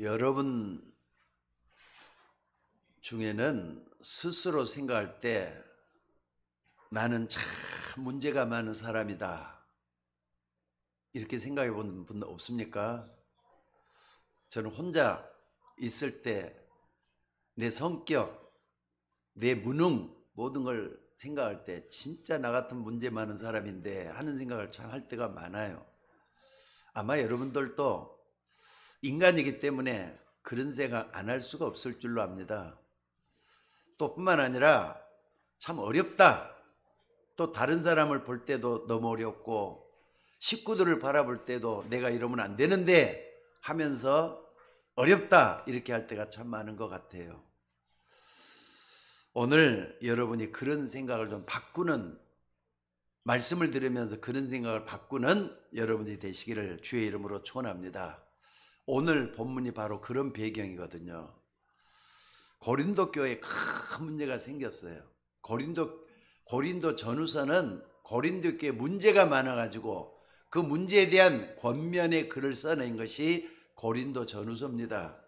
여러분 중에는 스스로 생각할 때 나는 참 문제가 많은 사람이다, 이렇게 생각해 본 분 없습니까? 저는 혼자 있을 때 내 성격, 내 무능, 모든 걸 생각할 때 진짜 나 같은 문제 많은 사람인데 하는 생각을 참 할 때가 많아요. 아마 여러분들도 인간이기 때문에 그런 생각 안 할 수가 없을 줄로 압니다. 또 뿐만 아니라 참 어렵다. 또 다른 사람을 볼 때도 너무 어렵고 식구들을 바라볼 때도 내가 이러면 안 되는데 하면서 어렵다, 이렇게 할 때가 참 많은 것 같아요. 오늘 여러분이 그런 생각을 좀 바꾸는, 말씀을 들으면서 그런 생각을 바꾸는 여러분이 되시기를 주의 이름으로 축원합니다. 오늘 본문이 바로 그런 배경이거든요. 고린도 교회에 큰 문제가 생겼어요. 고린도 전후서는 고린도 교회에 문제가 많아가지고 그 문제에 대한 권면의 글을 써낸 것이 고린도 전후서입니다.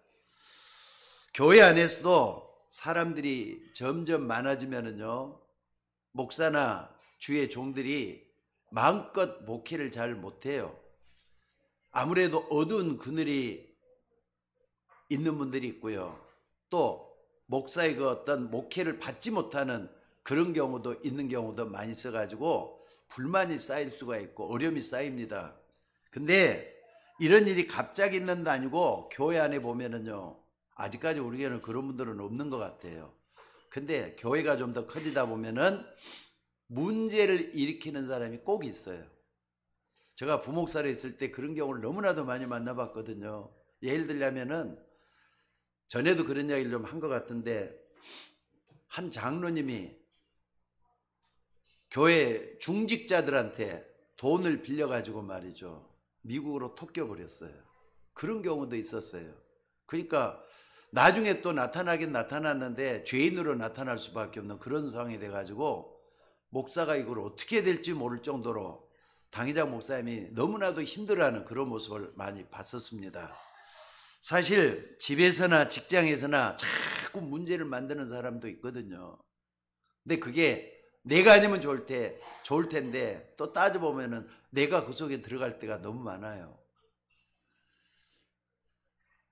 교회 안에서도 사람들이 점점 많아지면은요, 목사나 주의 종들이 마음껏 목회를 잘 못해요. 아무래도 어두운 그늘이 있는 분들이 있고요. 또 목사의 그 어떤 목회를 받지 못하는 그런 경우도 있는 경우도 많이 있어가지고 불만이 쌓일 수가 있고 어려움이 쌓입니다. 근데 이런 일이 갑자기 있는 게 아니고 교회 안에 보면은요, 아직까지 우리 교회는 그런 분들은 없는 것 같아요. 근데 교회가 좀 더 커지다 보면은 문제를 일으키는 사람이 꼭 있어요. 제가 부목사로 있을 때 그런 경우를 너무나도 많이 만나봤거든요. 예를 들자면은 전에도 그런 이야기를 좀 한 것 같은데, 한 장로님이 교회 중직자들한테 돈을 빌려가지고 말이죠, 미국으로 토껴버렸어요. 그런 경우도 있었어요. 그러니까 나중에 또 나타나긴 나타났는데 죄인으로 나타날 수밖에 없는 그런 상황이 돼가지고 목사가 이걸 어떻게 해야 될지 모를 정도로 당회장 목사님이 너무나도 힘들어하는 그런 모습을 많이 봤었습니다. 사실 집에서나 직장에서나 자꾸 문제를 만드는 사람도 있거든요. 근데 그게 내가 아니면 좋을 텐데 또 따져보면은 내가 그 속에 들어갈 때가 너무 많아요.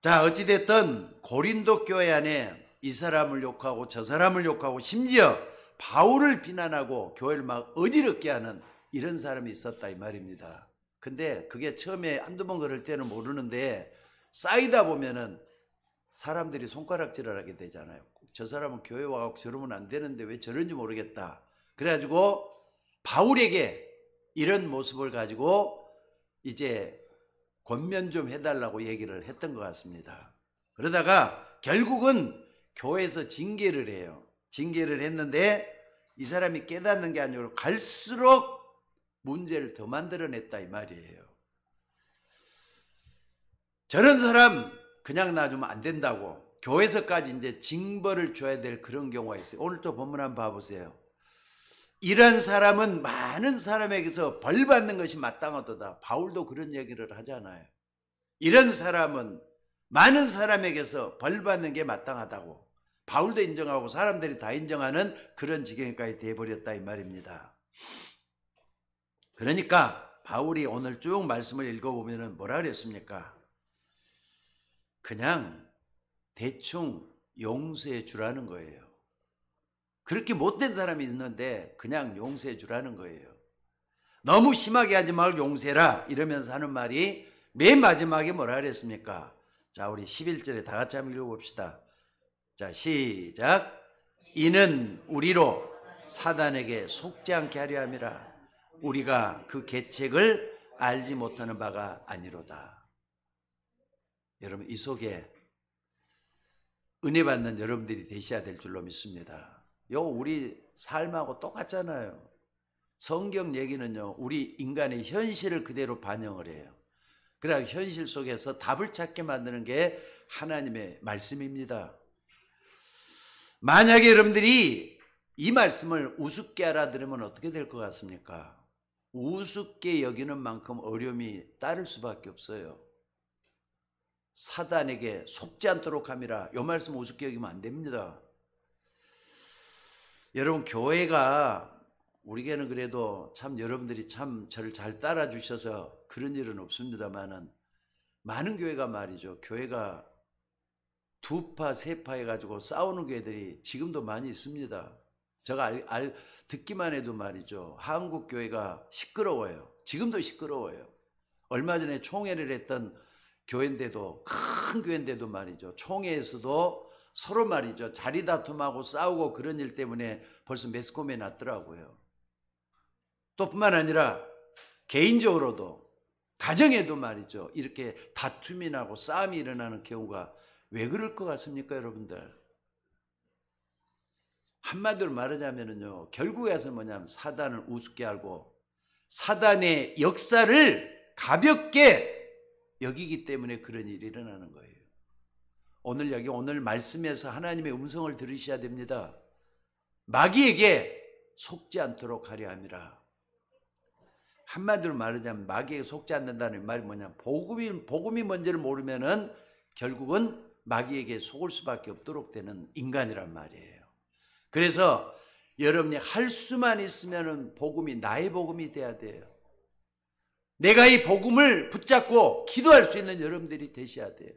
자, 어찌됐든 고린도 교회 안에 이 사람을 욕하고 저 사람을 욕하고 심지어 바울을 비난하고 교회를 막 어지럽게 하는 이런 사람이 있었다, 이 말입니다. 근데 그게 처음에 한두 번 그럴 때는 모르는데 쌓이다 보면은 사람들이 손가락질을 하게 되잖아요. 저 사람은 교회 와서 저러면 안 되는데 왜 저런지 모르겠다. 그래가지고 바울에게 이런 모습을 가지고 이제 권면 좀 해달라고 얘기를 했던 것 같습니다. 그러다가 결국은 교회에서 징계를 해요. 징계를 했는데 이 사람이 깨닫는 게 아니고 갈수록 문제를 더 만들어냈다, 이 말이에요. 저런 사람 그냥 놔두면 안 된다고 교회에서까지 이제 징벌을 줘야 될 그런 경우가 있어요. 오늘 또 본문 한번 봐보세요. 이런 사람은 많은 사람에게서 벌 받는 것이 마땅하도다. 바울도 그런 얘기를 하잖아요. 이런 사람은 많은 사람에게서 벌 받는 게 마땅하다고 바울도 인정하고 사람들이 다 인정하는 그런 지경까지 돼버렸다, 이 말입니다. 그러니까 바울이 오늘 쭉 말씀을 읽어보면 뭐라 그랬습니까? 그냥 대충 용서해 주라는 거예요. 그렇게 못된 사람이 있는데 그냥 용서해 주라는 거예요. 너무 심하게 하지 말고 용서해라, 이러면서 하는 말이 맨 마지막에 뭐라 그랬습니까? 자, 우리 11절에 다 같이 한번 읽어봅시다. 자, 시작. 이는 우리로 사단에게 속지 않게 하려 함이라. 우리가 그 계책을 알지 못하는 바가 아니로다. 여러분, 이 속에 은혜 받는 여러분들이 되셔야 될 줄로 믿습니다. 우리 삶하고 똑같잖아요. 성경 얘기는요, 우리 인간의 현실을 그대로 반영을 해요. 그래야 현실 속에서 답을 찾게 만드는 게 하나님의 말씀입니다. 만약에 여러분들이 이 말씀을 우습게 알아들으면 어떻게 될 것 같습니까? 우습게 여기는 만큼 어려움이 따를 수밖에 없어요. 사단에게 속지 않도록 함이라. 이 말씀 우습게 여기면 안 됩니다. 여러분, 교회가, 우리 교회는 그래도 참 여러분들이 참 저를 잘 따라주셔서 그런 일은 없습니다만은, 많은 교회가 말이죠, 교회가 두 파, 세 파 해가지고 싸우는 교회들이 지금도 많이 있습니다. 제가 듣기만 해도 말이죠, 한국 교회가 시끄러워요. 지금도 시끄러워요. 얼마 전에 총회를 했던 교회인데도, 큰 교회인데도 말이죠, 총회에서도 서로 말이죠, 자리 다툼하고 싸우고 그런 일 때문에 벌써 매스컴에 났더라고요. 또 뿐만 아니라 개인적으로도, 가정에도 말이죠, 이렇게 다툼이 나고 싸움이 일어나는 경우가 왜 그럴 것 같습니까, 여러분들? 한마디로 말하자면요, 결국에서 뭐냐면 사단을 우습게 알고 사단의 역사를 가볍게 여기기 때문에 그런 일이 일어나는 거예요. 오늘 말씀에서 하나님의 음성을 들으셔야 됩니다. 마귀에게 속지 않도록 하려 함이라. 한마디로 말하자면 마귀에게 속지 않는다는 말이 뭐냐, 복음이 뭔지를 모르면은 결국은 마귀에게 속을 수밖에 없도록 되는 인간이란 말이에요. 그래서 여러분이 할 수만 있으면은 복음이 나의 복음이 돼야 돼요. 내가 이 복음을 붙잡고 기도할 수 있는 여러분들이 되셔야 돼요.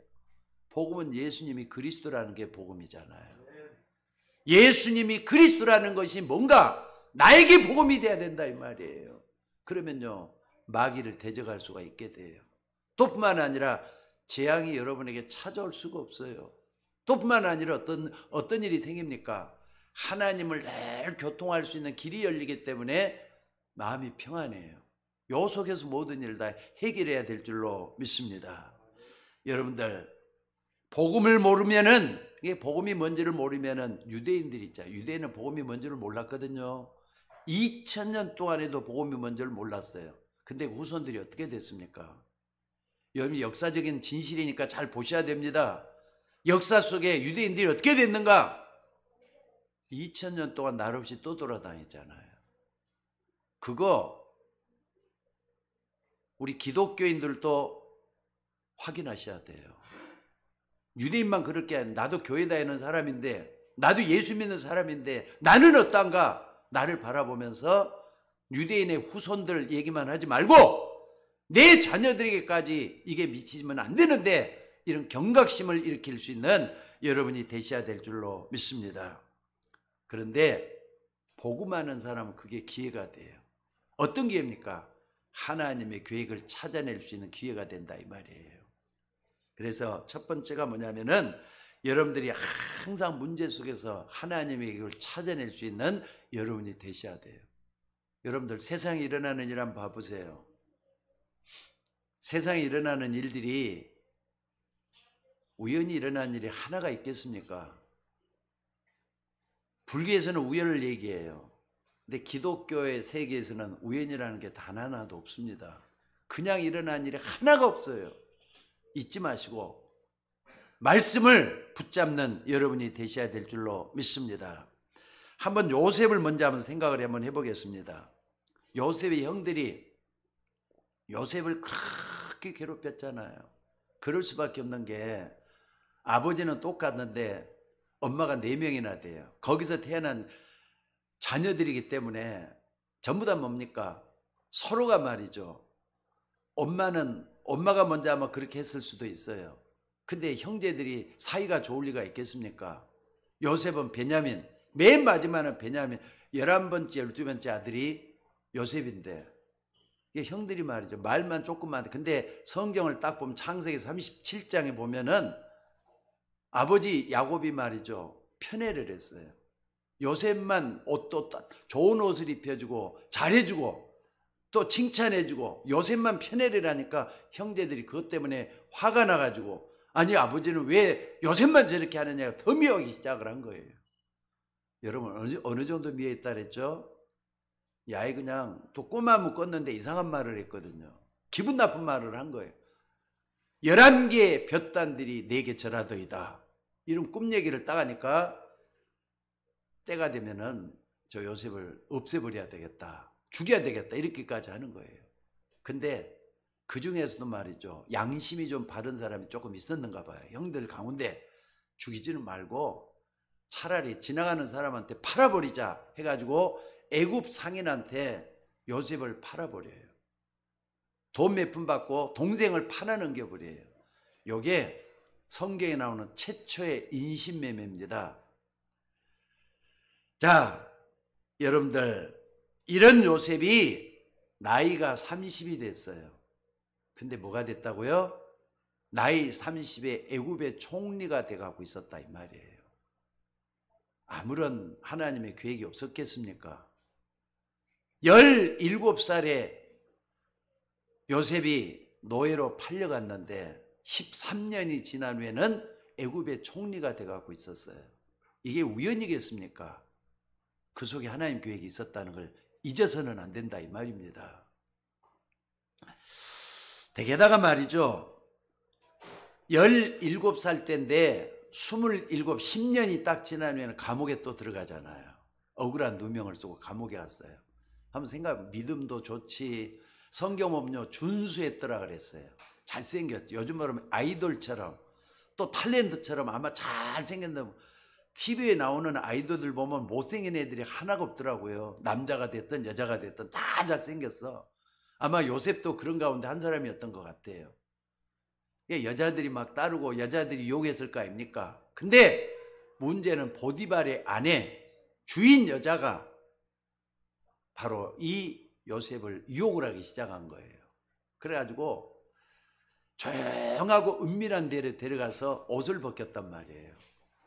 복음은 예수님이 그리스도라는 게 복음이잖아요. 예수님이 그리스도라는 것이 뭔가 나에게 복음이 돼야 된다 이 말이에요. 그러면요, 마귀를 대적할 수가 있게 돼요. 또 뿐만 아니라 재앙이 여러분에게 찾아올 수가 없어요. 또 뿐만 아니라 어떤 일이 생깁니까? 하나님을 늘 교통할 수 있는 길이 열리기 때문에 마음이 평안해요. 요 속에서 모든 일을 다 해결해야 될 줄로 믿습니다. 여러분들, 복음을 모르면은, 이게 복음이 뭔지를 모르면은, 유대인들이 있잖아요. 유대인은 복음이 뭔지를 몰랐거든요. 2000년 동안에도 복음이 뭔지를 몰랐어요. 근데 후손들이 어떻게 됐습니까? 여러분, 역사적인 진실이니까 잘 보셔야 됩니다. 역사 속에 유대인들이 어떻게 됐는가? 2000년 동안 날 없이 또 돌아다녔잖아요. 그거 우리 기독교인들도 확인하셔야 돼요. 유대인만 그럴 게 아니라 나도 교회 다니는 사람인데, 나도 예수 믿는 사람인데 나는 어떤가? 나를 바라보면서 유대인의 후손들 얘기만 하지 말고 내 자녀들에게까지 이게 미치면 안 되는데, 이런 경각심을 일으킬 수 있는 여러분이 되셔야 될 줄로 믿습니다. 그런데 복음하는 사람은 그게 기회가 돼요. 어떤 기회입니까? 하나님의 계획을 찾아낼 수 있는 기회가 된다 이 말이에요. 그래서 첫 번째가 뭐냐면은, 여러분들이 항상 문제 속에서 하나님의 계획을 찾아낼 수 있는 여러분이 되셔야 돼요. 여러분들, 세상에 일어나는 일 한번 봐보세요. 세상에 일어나는 일들이 우연히 일어난 일이 하나가 있겠습니까? 불교에서는 우연을 얘기해요. 근데 기독교의 세계에서는 우연이라는 게 단 하나도 없습니다. 그냥 일어난 일이 하나가 없어요. 잊지 마시고 말씀을 붙잡는 여러분이 되셔야 될 줄로 믿습니다. 한번 요셉을 먼저 한번 생각을 한번 해보겠습니다. 요셉의 형들이 요셉을 그렇게 괴롭혔잖아요. 그럴 수밖에 없는 게, 아버지는 똑같은데 엄마가 4명이나 돼요. 거기서 태어난 자녀들이기 때문에 전부 다 뭡니까? 서로가 말이죠, 엄마가 먼저 아마 그렇게 했을 수도 있어요. 근데 형제들이 사이가 좋을 리가 있겠습니까? 요셉은 베냐민, 맨 마지막은 베냐민, 11번째, 12번째 아들이 요셉인데, 이게 형들이 말이죠, 말만 조금만. 근데 성경을 딱 보면 창세기 37장에 보면은 아버지 야곱이 말이죠, 편애를 했어요. 요셉만 옷도 좋은 옷을 입혀주고 잘해주고 또 칭찬해주고, 요셉만 편애를 하니까 형제들이 그것 때문에 화가 나가지고, 아니 아버지는 왜 요셉만 저렇게 하느냐가 더 미워하기 시작을 한 거예요. 여러분, 어느 정도 미워했다 그랬죠? 야이 그냥 또 꼬마 묶었는데 이상한 말을 했거든요. 기분 나쁜 말을 한 거예요. 11개의 볕단들이 4개 절하더이다, 이런 꿈 얘기를 딱 하니까 때가 되면은 저 요셉을 없애버려야 되겠다, 죽여야 되겠다, 이렇게까지 하는 거예요. 근데 그 중에서도 말이죠, 양심이 좀 바른 사람이 조금 있었는가 봐요. 형들 가운데 죽이지는 말고 차라리 지나가는 사람한테 팔아버리자 해가지고 애굽 상인한테 요셉을 팔아버려요. 돈 몇 푼 받고 동생을 팔아넘겨버려요. 요게 성경에 나오는 최초의 인신매매입니다. 자, 여러분들, 이런 요셉이 나이가 30이 됐어요. 근데 뭐가 됐다고요? 나이 30에 애굽의 총리가 돼가고 있었다 이 말이에요. 아무런 하나님의 계획이 없었겠습니까? 17살에 요셉이 노예로 팔려갔는데 13년이 지난 후에는 애굽의 총리가 돼가고 있었어요. 이게 우연이겠습니까? 그 속에 하나님 계획이 있었다는 걸 잊어서는 안 된다 이 말입니다. 게다가 말이죠, 17살 때인데 27, 10년이 딱 지난 후에는 감옥에 또 들어가잖아요. 억울한 누명을 쓰고 감옥에 갔어요. 한번 생각해, 믿음도 좋지, 성경 법료 준수했더라 그랬어요. 잘생겼죠. 요즘 말하면 아이돌처럼, 또 탤런트처럼 아마 잘생겼는데 TV에 나오는 아이돌들 보면 못생긴 애들이 하나가 없더라고요. 남자가 됐든 여자가 됐든 다 잘생겼어. 아마 요셉도 그런 가운데 한 사람이었던 것 같아요. 여자들이 막 따르고 여자들이 욕했을 거 아닙니까? 근데 문제는 보디발의 아내, 주인 여자가 바로 이 요셉을 유혹을 하기 시작한 거예요. 그래가지고 조용하고 은밀한 데를 데려가서 옷을 벗겼단 말이에요.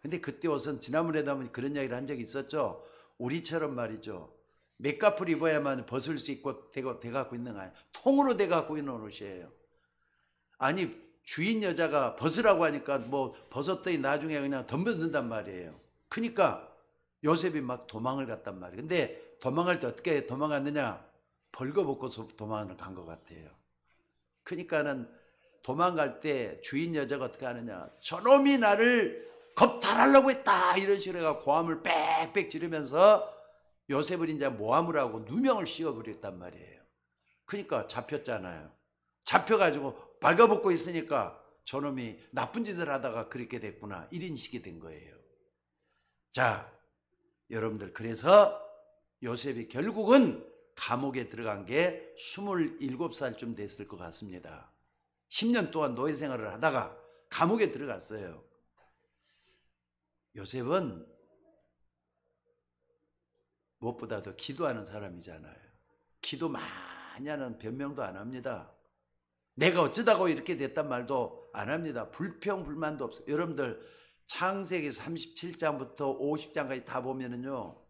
근데 그때 옷은 지난번에도 한번 그런 이야기를 한 적이 있었죠. 우리처럼 말이죠, 맥가풀 입어야만 벗을 수 있고 돼갖고 있는 거 아니에요. 통으로 돼갖고 있는 옷이에요. 아니, 주인 여자가 벗으라고 하니까 뭐 벗었더니 나중에 그냥 덤벼든단 말이에요. 그러니까 요셉이 막 도망을 갔단 말이에요. 근데 도망갈 때 어떻게 도망갔느냐? 벌거벗고서 도망을 간 것 같아요. 그러니까는 도망갈 때 주인 여자가 어떻게 하느냐? 저놈이 나를 겁탈하려고 했다, 이런 식으로 해서 고함을 빽빽 지르면서 요셉을 이제 모함을 하고 누명을 씌워버렸단 말이에요. 그러니까 잡혔잖아요. 잡혀가지고 발가벗고 있으니까 저놈이 나쁜 짓을 하다가 그렇게 됐구나, 이런 식이 된 거예요. 자, 여러분들, 그래서 요셉이 결국은 감옥에 들어간 게 27살쯤 됐을 것 같습니다. 10년 동안 노예 생활을 하다가 감옥에 들어갔어요. 요셉은 무엇보다도 기도하는 사람이잖아요. 기도 많이 하는, 변명도 안 합니다. 내가 어쩌다고 이렇게 됐단 말도 안 합니다. 불평 불만도 없어요. 여러분들, 창세기 37장부터 50장까지 다 보면은요,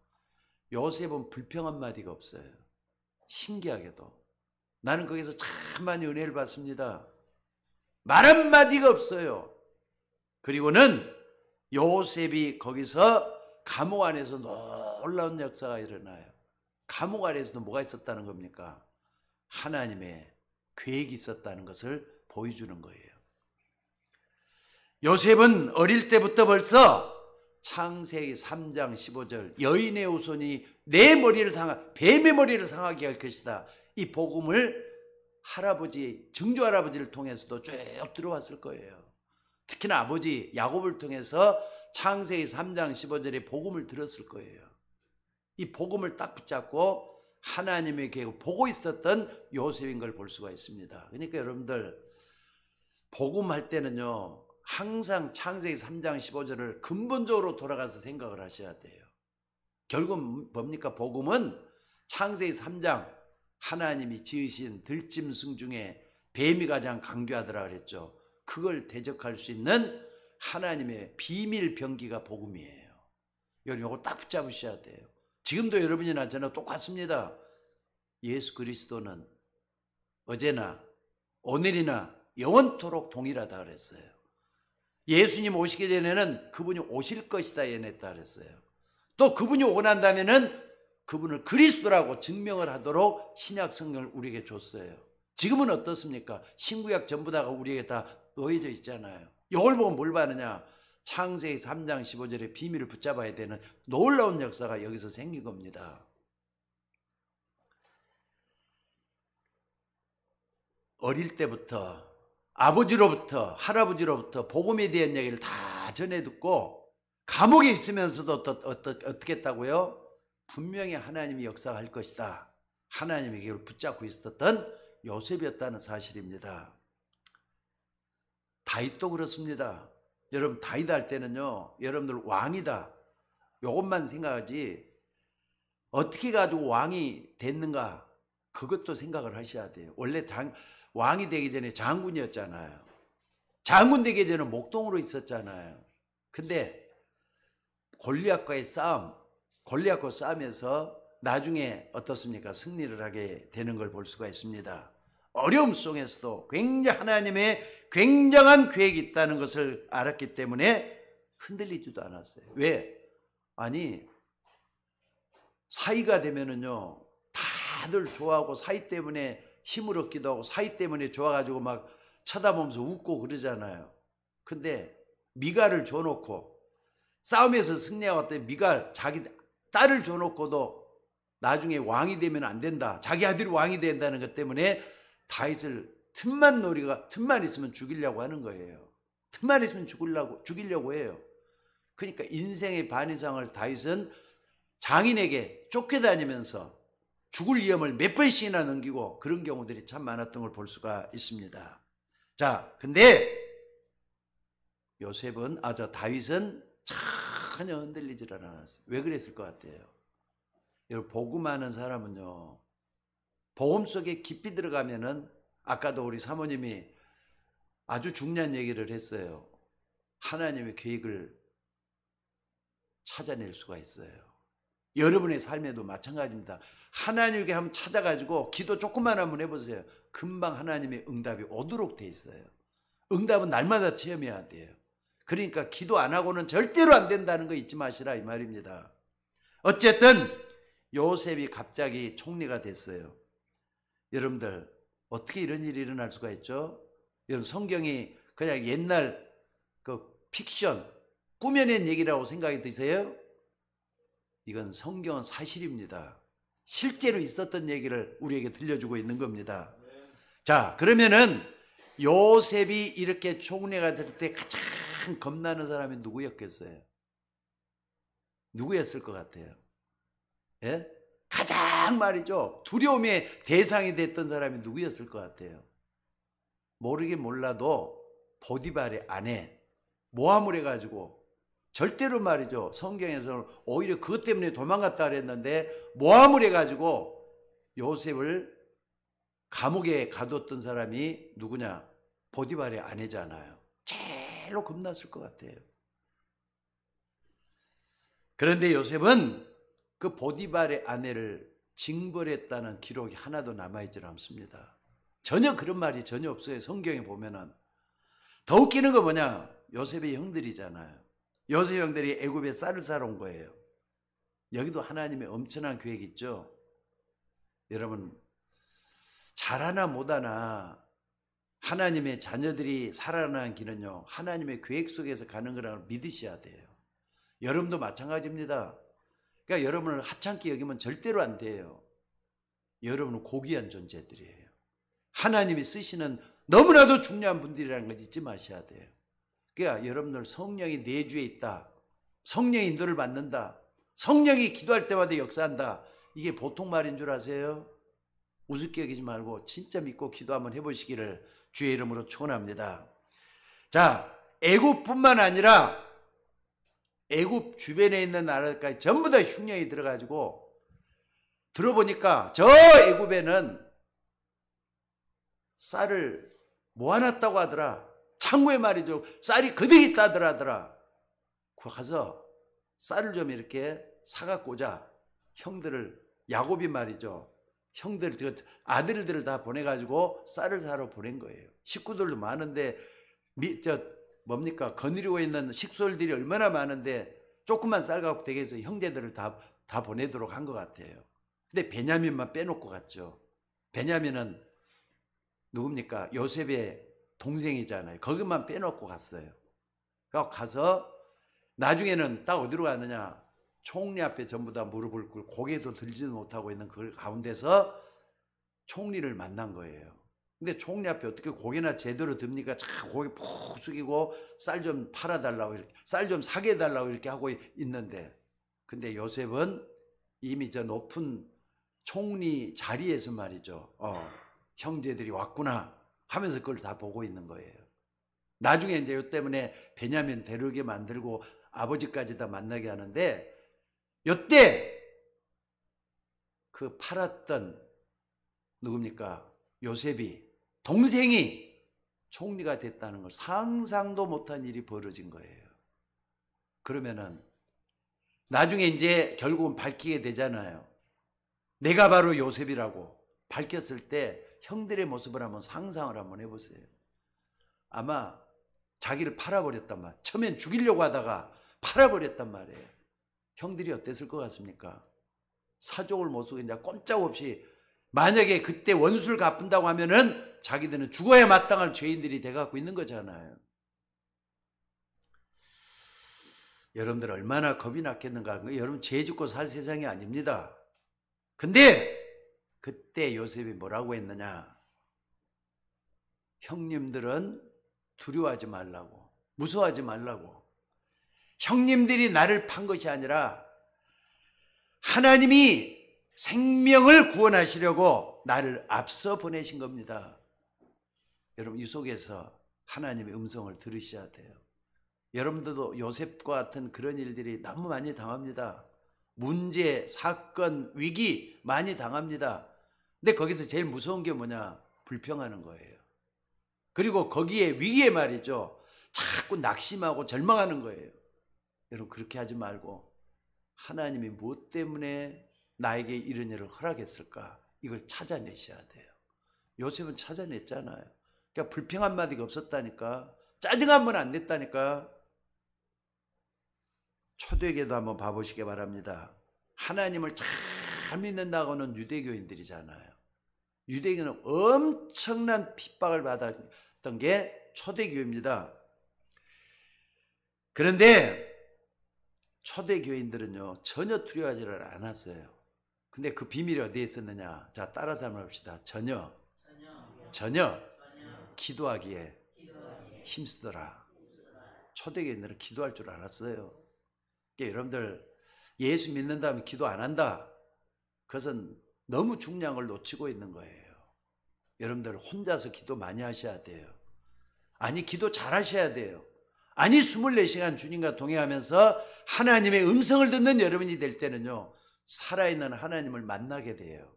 요셉은 불평 한마디가 없어요. 신기하게도. 나는 거기서 참 많이 은혜를 받습니다. 말 한마디가 없어요. 그리고는 요셉이 거기서 감옥 안에서 놀라운 역사가 일어나요. 감옥 안에서도 뭐가 있었다는 겁니까? 하나님의 계획이 있었다는 것을 보여주는 거예요. 요셉은 어릴 때부터 벌써 창세기 3장 15절 여인의 후손이 내 머리를 뱀의 머리를 상하게 할 것이다, 이 복음을 할아버지, 증조 할아버지를 통해서도 쭉 들어왔을 거예요. 특히나 아버지 야곱을 통해서 창세기 3장 15절에 복음을 들었을 거예요. 이 복음을 딱 붙잡고 하나님의 계획을 보고 있었던 요셉인 걸 볼 수가 있습니다. 그러니까 여러분들, 복음할 때는요, 항상 창세기 3장 15절을 근본적으로 돌아가서 생각을 하셔야 돼요. 결국 뭡니까? 복음은 창세기 3장 하나님이 지으신 들짐승 중에 뱀이 가장 강교하더라 그랬죠. 그걸 대적할 수 있는 하나님의 비밀 병기가 복음이에요. 여러분, 이걸 딱 붙잡으셔야 돼요. 지금도 여러분이나 저나 똑같습니다. 예수 그리스도는 어제나 오늘이나 영원토록 동일하다 그랬어요. 예수님 오시기 전에는 그분이 오실 것이다 예언했다 그랬어요. 또 그분이 원한다면은 그분을 그리스도라고 증명을 하도록 신약 성경을 우리에게 줬어요. 지금은 어떻습니까? 신구약 전부 다가 우리에게 다 놓여져 있잖아요. 이걸 보고 뭘 봐느냐? 창세기 3장 15절의 비밀을 붙잡아야 되는 놀라운 역사가 여기서 생긴 겁니다. 어릴 때부터 아버지로부터 할아버지로부터 복음에 대한 이야기를 다 전해 듣고 감옥에 있으면서도 어떻게 했다고요? 분명히 하나님이 역사할 것이다. 하나님이 그걸 붙잡고 있었던 요셉이었다는 사실입니다. 다윗도 그렇습니다. 여러분 다윗 할 때는요, 여러분들 왕이다 요것만 생각하지 어떻게 가지고 왕이 됐는가 그것도 생각을 하셔야 돼요. 원래 왕이 되기 전에 장군이었잖아요. 장군 되기 전에 목동으로 있었잖아요. 근데 골리앗과의 싸움, 골리앗과 싸움에서 나중에 어떻습니까? 승리를 하게 되는 걸 볼 수가 있습니다. 어려움 속에서도 굉장히 하나님의 굉장한 계획이 있다는 것을 알았기 때문에 흔들리지도 않았어요. 왜? 아니 사이가 되면은요 다들 좋아하고 사이 때문에 힘을 얻기도 하고 사이 때문에 좋아가지고 막 쳐다보면서 웃고 그러잖아요. 근데 미갈을 줘놓고 싸움에서 승리해왔더니 미갈 자기 딸을 줘놓고도 나중에 왕이 되면 안 된다, 자기 아들이 왕이 된다는 것 때문에 다윗을 틈만 있으면 죽이려고 하는 거예요. 틈만 있으면 죽이려고 해요. 그러니까 인생의 반 이상을 다윗은 장인에게 쫓겨다니면서 죽을 위험을 몇 번씩이나 넘기고 그런 경우들이 참 많았던 걸 볼 수가 있습니다. 자, 근데 다윗은 전혀 흔들리질 않았어요. 왜 그랬을 것 같아요? 여러분 복음하는 사람은요, 복음 속에 깊이 들어가면은 아까도 우리 사모님이 아주 중요한 얘기를 했어요. 하나님의 계획을 찾아낼 수가 있어요. 여러분의 삶에도 마찬가지입니다. 하나님께 한번 찾아가지고 기도 조금만 한번 해보세요. 금방 하나님의 응답이 오도록 돼 있어요. 응답은 날마다 체험해야 돼요. 그러니까 기도 안 하고는 절대로 안 된다는 거 잊지 마시라 이 말입니다. 어쨌든 요셉이 갑자기 총리가 됐어요. 여러분들 어떻게 이런 일이 일어날 수가 있죠? 여러분 성경이 그냥 옛날 그 픽션 꾸며낸 얘기라고 생각이 드세요? 이건 성경은 사실입니다. 실제로 있었던 얘기를 우리에게 들려주고 있는 겁니다. 자, 그러면은 요셉이 이렇게 총리가 될 때 가장 겁나는 사람이 누구였겠어요? 누구였을 것 같아요? 예? 가장 말이죠, 두려움의 대상이 됐던 사람이 누구였을 것 같아요? 모르긴 몰라도 보디발의 아내 모함을 해가지고 절대로 말이죠, 성경에서는 오히려 그것 때문에 도망갔다 그랬는데 모함을 해가지고 요셉을 감옥에 가뒀던 사람이 누구냐? 보디발의 아내잖아요. 제일로 겁났을 것 같아요. 그런데 요셉은 그 보디발의 아내를 징벌했다는 기록이 하나도 남아있지 않습니다. 전혀 그런 말이 전혀 없어요. 성경에 보면은. 더 웃기는 거 뭐냐? 요셉의 형들이잖아요. 요셉 형들이 애굽에 쌀을 사러 온 거예요. 여기도 하나님의 엄청난 계획이 있죠. 여러분 잘하나 못하나 하나님의 자녀들이 살아나는 길은요, 하나님의 계획 속에서 가는 거라고 믿으셔야 돼요. 여러분도 마찬가지입니다. 그러니까 여러분을 하찮게 여기면 절대로 안 돼요. 여러분은 고귀한 존재들이에요. 하나님이 쓰시는 너무나도 중요한 분들이라는 걸 잊지 마셔야 돼요. 그러니까 여러분들 성령이 내주에 있다, 성령의 인도를 받는다, 성령이 기도할 때마다 역사한다, 이게 보통 말인 줄 아세요? 우습게 여기지 말고 진짜 믿고 기도 한번 해보시기를 주의 이름으로 축원합니다. 자, 애굽뿐만 아니라 애굽 주변에 있는 나라까지 전부 다 흉년이 들어가지고, 들어보니까 저 애굽에는 쌀을 모아놨다고 하더라. 창고에 말이죠, 쌀이 그득 있다더라. 가서 쌀을 좀 이렇게 사갖고 오자. 형들을, 야곱이 말이죠, 형들 아들들을 다 보내가지고 쌀을 사러 보낸 거예요. 식구들도 많은데 거느리고 있는 식솔들이 얼마나 많은데 조금만 쌀 갖고 되겠어요. 형제들을 다 보내도록 한 것 같아요. 근데 베냐민만 빼놓고 갔죠. 베냐민은 누굽니까? 요셉의 동생이잖아요. 거기만 빼놓고 갔어요. 가서 나중에는 딱 어디로 가느냐? 총리 앞에 전부 다 무릎을 꿇고 고개도 들지도 못하고 있는 그 가운데서 총리를 만난 거예요. 근데 총리 앞에 어떻게 고개나 제대로 듭니까? 자, 고개 푹 숙이고 쌀 좀 팔아달라고, 이렇게 쌀 좀 사게 해달라고 이렇게 하고 있는데, 근데 요셉은 이미 저 높은 총리 자리에서 말이죠, 형제들이 왔구나 하면서 그걸 다 보고 있는 거예요. 나중에 이제 요 때문에 베냐민 데려오게 만들고 아버지까지 다 만나게 하는데, 요때 그 팔았던 누굽니까? 요셉이, 동생이 총리가 됐다는 걸 상상도 못한 일이 벌어진 거예요. 그러면은 나중에 이제 결국은 밝히게 되잖아요. 내가 바로 요셉이라고 밝혔을 때 형들의 모습을 한번 상상을 한번 해보세요. 아마 자기를 팔아버렸단 말이에요. 처음엔 죽이려고 하다가 팔아버렸단 말이에요. 형들이 어땠을 것 같습니까? 사족을 못 쓰고 이제 꼼짝없이, 만약에 그때 원수를 갚은다고 하면은 자기들은 죽어야 마땅할 죄인들이 돼갖고 있는 거잖아요. 여러분들 얼마나 겁이 났겠는가. 여러분 죄 짓고 살 세상이 아닙니다. 근데 그때 요셉이 뭐라고 했느냐? 형님들은 두려워하지 말라고, 무서워하지 말라고. 형님들이 나를 판 것이 아니라 하나님이 생명을 구원하시려고 나를 앞서 보내신 겁니다. 여러분, 이 속에서 하나님의 음성을 들으셔야 돼요. 여러분들도 요셉과 같은 그런 일들이 너무 많이 당합니다. 문제, 사건, 위기 많이 당합니다. 근데 거기서 제일 무서운 게 뭐냐? 불평하는 거예요. 그리고 거기에 위기에 말이죠, 자꾸 낙심하고 절망하는 거예요. 여러분, 그렇게 하지 말고 하나님이 무엇 때문에 나에게 이런 일을 허락했을까? 이걸 찾아내셔야 돼요. 요셉은 찾아냈잖아요. 그러니까 불평 한마디가 없었다니까. 짜증 한 번 안 냈다니까. 초대교회도 한번 봐보시기 바랍니다. 하나님을 잘 믿는다고는 유대교인들이잖아요. 유대교는 엄청난 핍박을 받았던 게 초대교회입니다. 그런데 초대교인들은요 전혀 두려워하지를 않았어요. 근데 그 비밀이 어디에 있었느냐? 자, 따라서 한번 합시다. 전혀 기도하기에 힘쓰더라. 초대교인들은 기도할 줄 알았어요. 그러니까 여러분들 예수 믿는다면 기도 안 한다, 그것은 너무 중요한 걸 놓치고 있는 거예요. 여러분들 혼자서 기도 많이 하셔야 돼요. 아니, 기도 잘 하셔야 돼요. 아니, 24시간 주님과 동행하면서 하나님의 음성을 듣는 여러분이 될 때는요, 살아있는 하나님을 만나게 돼요.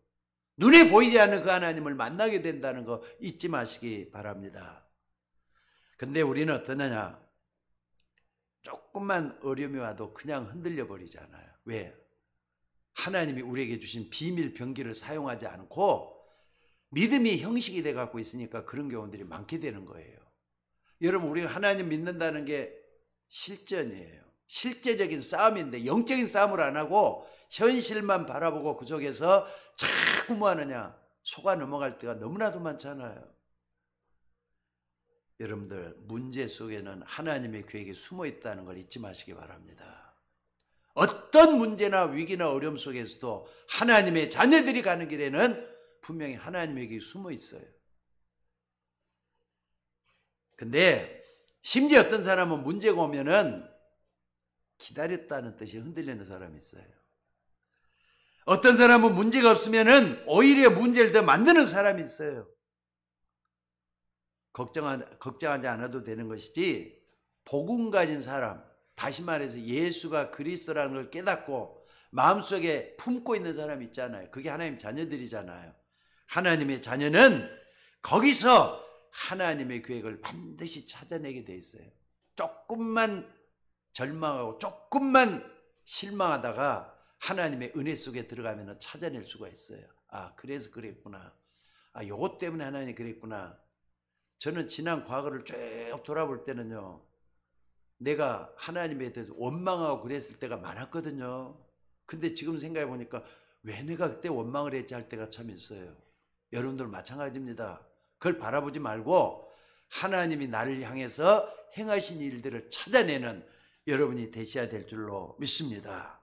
눈에 보이지 않는 그 하나님을 만나게 된다는 거 잊지 마시기 바랍니다. 근데 우리는 어떠느냐? 조금만 어려움이 와도 그냥 흔들려 버리잖아요. 왜? 하나님이 우리에게 주신 비밀 병기를 사용하지 않고 믿음이 형식이 돼 갖고 있으니까 그런 경우들이 많게 되는 거예요. 여러분, 우리가 하나님 믿는다는 게 실전이에요. 실제적인 싸움인데 영적인 싸움을 안 하고 현실만 바라보고 그 속에서 자꾸 뭐 하느냐? 속아 넘어갈 때가 너무나도 많잖아요. 여러분들, 문제 속에는 하나님의 계획이 숨어 있다는 걸 잊지 마시기 바랍니다. 어떤 문제나 위기나 어려움 속에서도 하나님의 자녀들이 가는 길에는 분명히 하나님의 계획이 숨어 있어요. 근데 심지어 어떤 사람은 문제가 오면은 기다렸다는 뜻이 흔들리는 사람이 있어요. 어떤 사람은 문제가 없으면은 오히려 문제를 더 만드는 사람이 있어요. 걱정하지 않아도 되는 것이지, 복음 가진 사람, 다시 말해서 예수가 그리스도라는 걸 깨닫고 마음속에 품고 있는 사람이 있잖아요. 그게 하나님 자녀들이잖아요. 하나님의 자녀는 거기서 하나님의 계획을 반드시 찾아내게 돼 있어요. 조금만 절망하고 조금만 실망하다가 하나님의 은혜 속에 들어가면 찾아낼 수가 있어요. 아, 그래서 그랬구나. 아, 요것 때문에 하나님이 그랬구나. 저는 지난 과거를 쭉 돌아볼 때는요, 내가 하나님에 대해서 원망하고 그랬을 때가 많았거든요. 근데 지금 생각해 보니까 왜 내가 그때 원망을 했지 할 때가 참 있어요. 여러분들 마찬가지입니다. 그걸 바라보지 말고 하나님이 나를 향해서 행하신 일들을 찾아내는 여러분이 되셔야 될 줄로 믿습니다.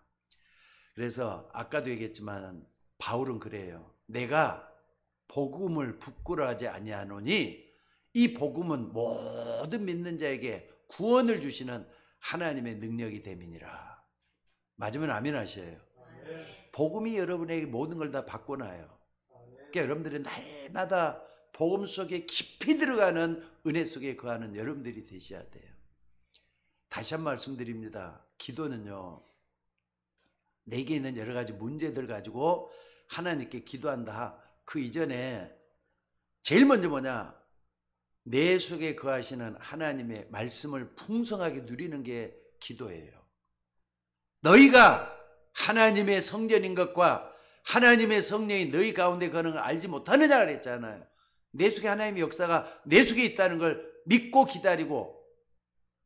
그래서 아까도 얘기했지만 바울은 그래요. 내가 복음을 부끄러워하지 아니하노니 이 복음은 모든 믿는 자에게 구원을 주시는 하나님의 능력이 됨이니라. 맞으면 아멘 하셔요. 복음이 여러분에게 모든 걸 다 바꿔놔요. 그러니까 여러분들이 날마다 복음 속에 깊이 들어가는 은혜 속에 거하는 여러분들이 되셔야 돼요. 다시 한 번 말씀드립니다. 기도는요, 내게 있는 여러 가지 문제들 가지고 하나님께 기도한다. 그 이전에 제일 먼저 뭐냐? 내 속에 거하시는 하나님의 말씀을 풍성하게 누리는 게 기도예요. 너희가 하나님의 성전인 것과 하나님의 성령이 너희 가운데 거하는 걸 알지 못하느냐 그랬잖아요. 내 속에 하나님의 역사가 내 속에 있다는 걸 믿고 기다리고,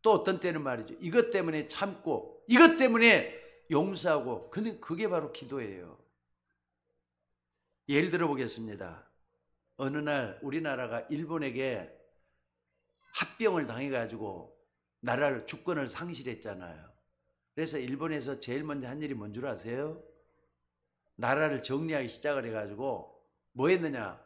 또 어떤 때는 말이죠, 이것 때문에 참고 이것 때문에 용서하고. 근데 그게 바로 기도예요. 예를 들어 보겠습니다. 어느 날 우리나라가 일본에게 합병을 당해가지고 나라를 주권을 상실했잖아요. 그래서 일본에서 제일 먼저 한 일이 뭔 줄 아세요? 나라를 정리하기 시작을 해가지고 뭐 했느냐?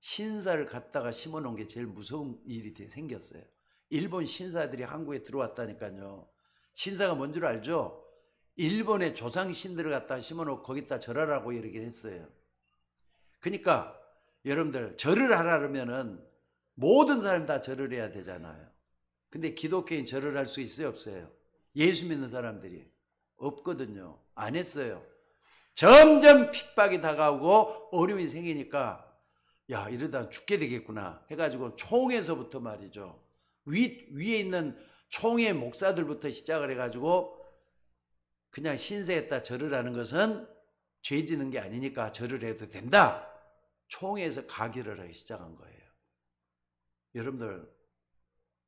신사를 갖다가 심어놓은 게 제일 무서운 일이 생겼어요. 일본 신사들이 한국에 들어왔다니까요. 신사가 뭔 줄 알죠? 일본의 조상신들을 갖다가 심어놓고 거기다 절하라고 이러긴 했어요. 그러니까 여러분들, 절을 하라면은 모든 사람 다 절을 해야 되잖아요. 근데 기독교인 절을 할 수 있어요, 없어요? 예수 믿는 사람들이 없거든요. 안 했어요. 점점 핍박이 다가오고 어려움이 생기니까 야, 이러다 죽게 되겠구나 해가지고 총에서부터 말이죠, 위에 있는 총회 목사들부터 시작을 해가지고 그냥 신세했다 절을 하는 것은 죄 지는 게 아니니까 절을 해도 된다. 총회에서 가결을 하기 시작한 거예요. 여러분들,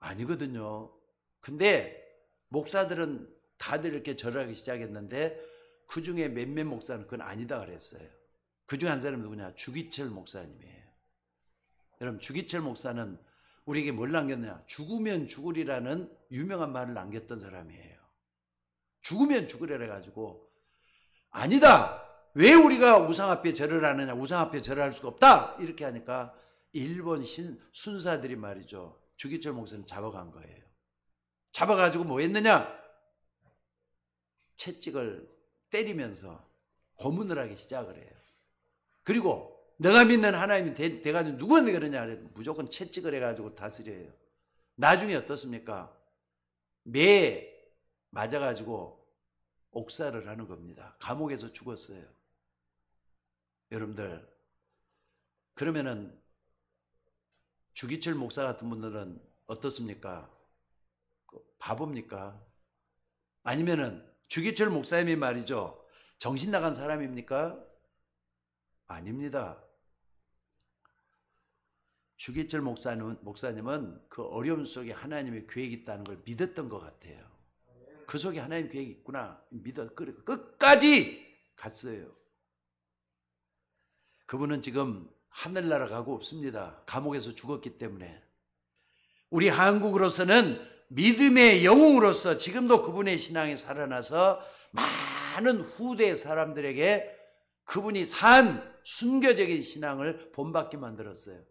아니거든요. 근데 목사들은 다들 이렇게 절을 하기 시작했는데 그 중에 몇몇 목사는 그건 아니다 그랬어요. 그 중에 한 사람이 누구냐? 주기철 목사님이에요. 여러분, 주기철 목사는 우리에게 뭘 남겼느냐? 죽으면 죽으리라는 유명한 말을 남겼던 사람이에요. 죽으면 죽으리라 해가지고 아니다, 왜 우리가 우상 앞에 절을 하느냐, 우상 앞에 절을 할 수가 없다, 이렇게 하니까 일본 순사들이 말이죠, 주기철 목사님 잡아간 거예요. 잡아가지고 뭐 했느냐? 채찍을 때리면서 고문을 하기 시작을 해요. 그리고 내가 믿는 하나님이 돼가지고 누구한테 그러냐? 무조건 채찍을 해가지고 다스려요. 나중에 어떻습니까? 매에 맞아가지고 옥살을 하는 겁니다. 감옥에서 죽었어요. 여러분들, 그러면은 주기철 목사 같은 분들은 어떻습니까? 바보입니까? 아니면은 주기철 목사님이 말이죠, 정신 나간 사람입니까? 아닙니다. 주기철 목사님은 그 어려움 속에 하나님의 계획이 있다는 걸 믿었던 것 같아요. 그 속에 하나님 계획이 있구나 믿어 끝까지 갔어요. 그분은 지금 하늘나라 가고 없습니다. 감옥에서 죽었기 때문에. 우리 한국으로서는 믿음의 영웅으로서 지금도 그분의 신앙이 살아나서 많은 후대 사람들에게 그분이 산 순교적인 신앙을 본받게 만들었어요.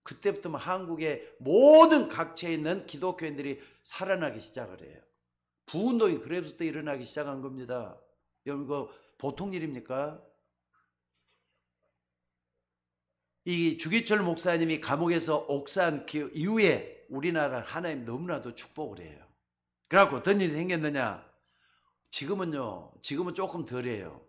그때부터 한국의 모든 각처에 있는 기독교인들이 살아나기 시작을 해요. 부운동이 그래부터 일어나기 시작한 겁니다. 여러분, 이거 보통 일입니까? 이 주기철 목사님이 감옥에서 옥사한 그 이후에 우리나라 하나님 너무나도 축복을 해요. 그래갖고 어떤 일이 생겼느냐? 지금은 조금 덜해요.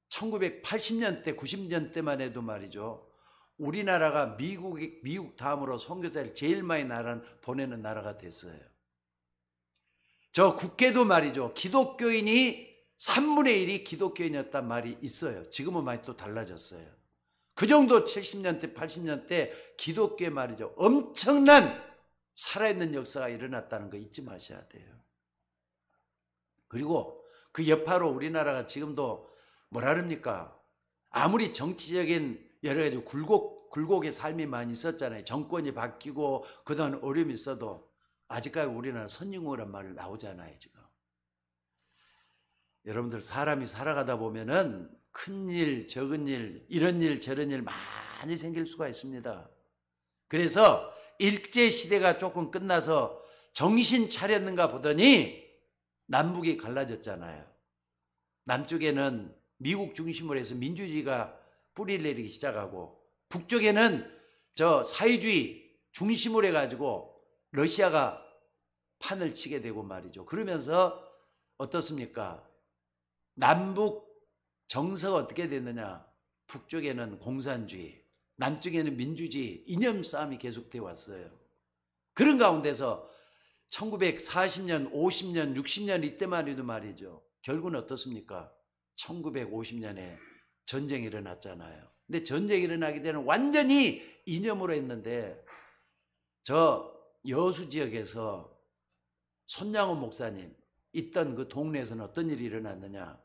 1980년대, 90년대만 해도 말이죠, 우리나라가 미국 다음으로 선교사를 제일 많이 보내는 나라가 됐어요. 저 국회도 말이죠, 기독교인이 3분의 1이 기독교인이었단 말이 있어요. 지금은 많이 또 달라졌어요. 그 정도 70년대, 80년대 기독교에 말이죠, 엄청난 살아있는 역사가 일어났다는 거 잊지 마셔야 돼요. 그리고 그 여파로 우리나라가 지금도 뭐라 그럽니까? 아무리 정치적인 여러 가지 굴곡의 삶이 많이 있었잖아요. 정권이 바뀌고 그동안 어려움이 있어도 아직까지 우리나라 선진국이란 말 나오잖아요, 지금. 여러분들, 사람이 살아가다 보면은 큰 일, 적은 일, 이런 일, 저런 일 많이 많이 생길 수가 있습니다. 그래서 일제시대가 조금 끝나서 정신 차렸는가 보더니 남북이 갈라졌잖아요. 남쪽에는 미국 중심으로 해서 민주주의가 뿌리를 내리기 시작하고, 북쪽에는 저 사회주의 중심으로 해가지고 러시아가 판을 치게 되고 말이죠. 그러면서 어떻습니까? 남북 정서가 어떻게 됐느냐? 북쪽에는 공산주의, 남쪽에는 민주주의, 이념 싸움이 계속되어 왔어요. 그런 가운데서 1940년, 50년, 60년 이때만 해도 말이죠. 결국은 어떻습니까? 1950년에 전쟁이 일어났잖아요. 근데 전쟁이 일어나기 전에 완전히 이념으로 했는데, 저 여수 지역에서 손양호 목사님 있던 그 동네에서는 어떤 일이 일어났느냐?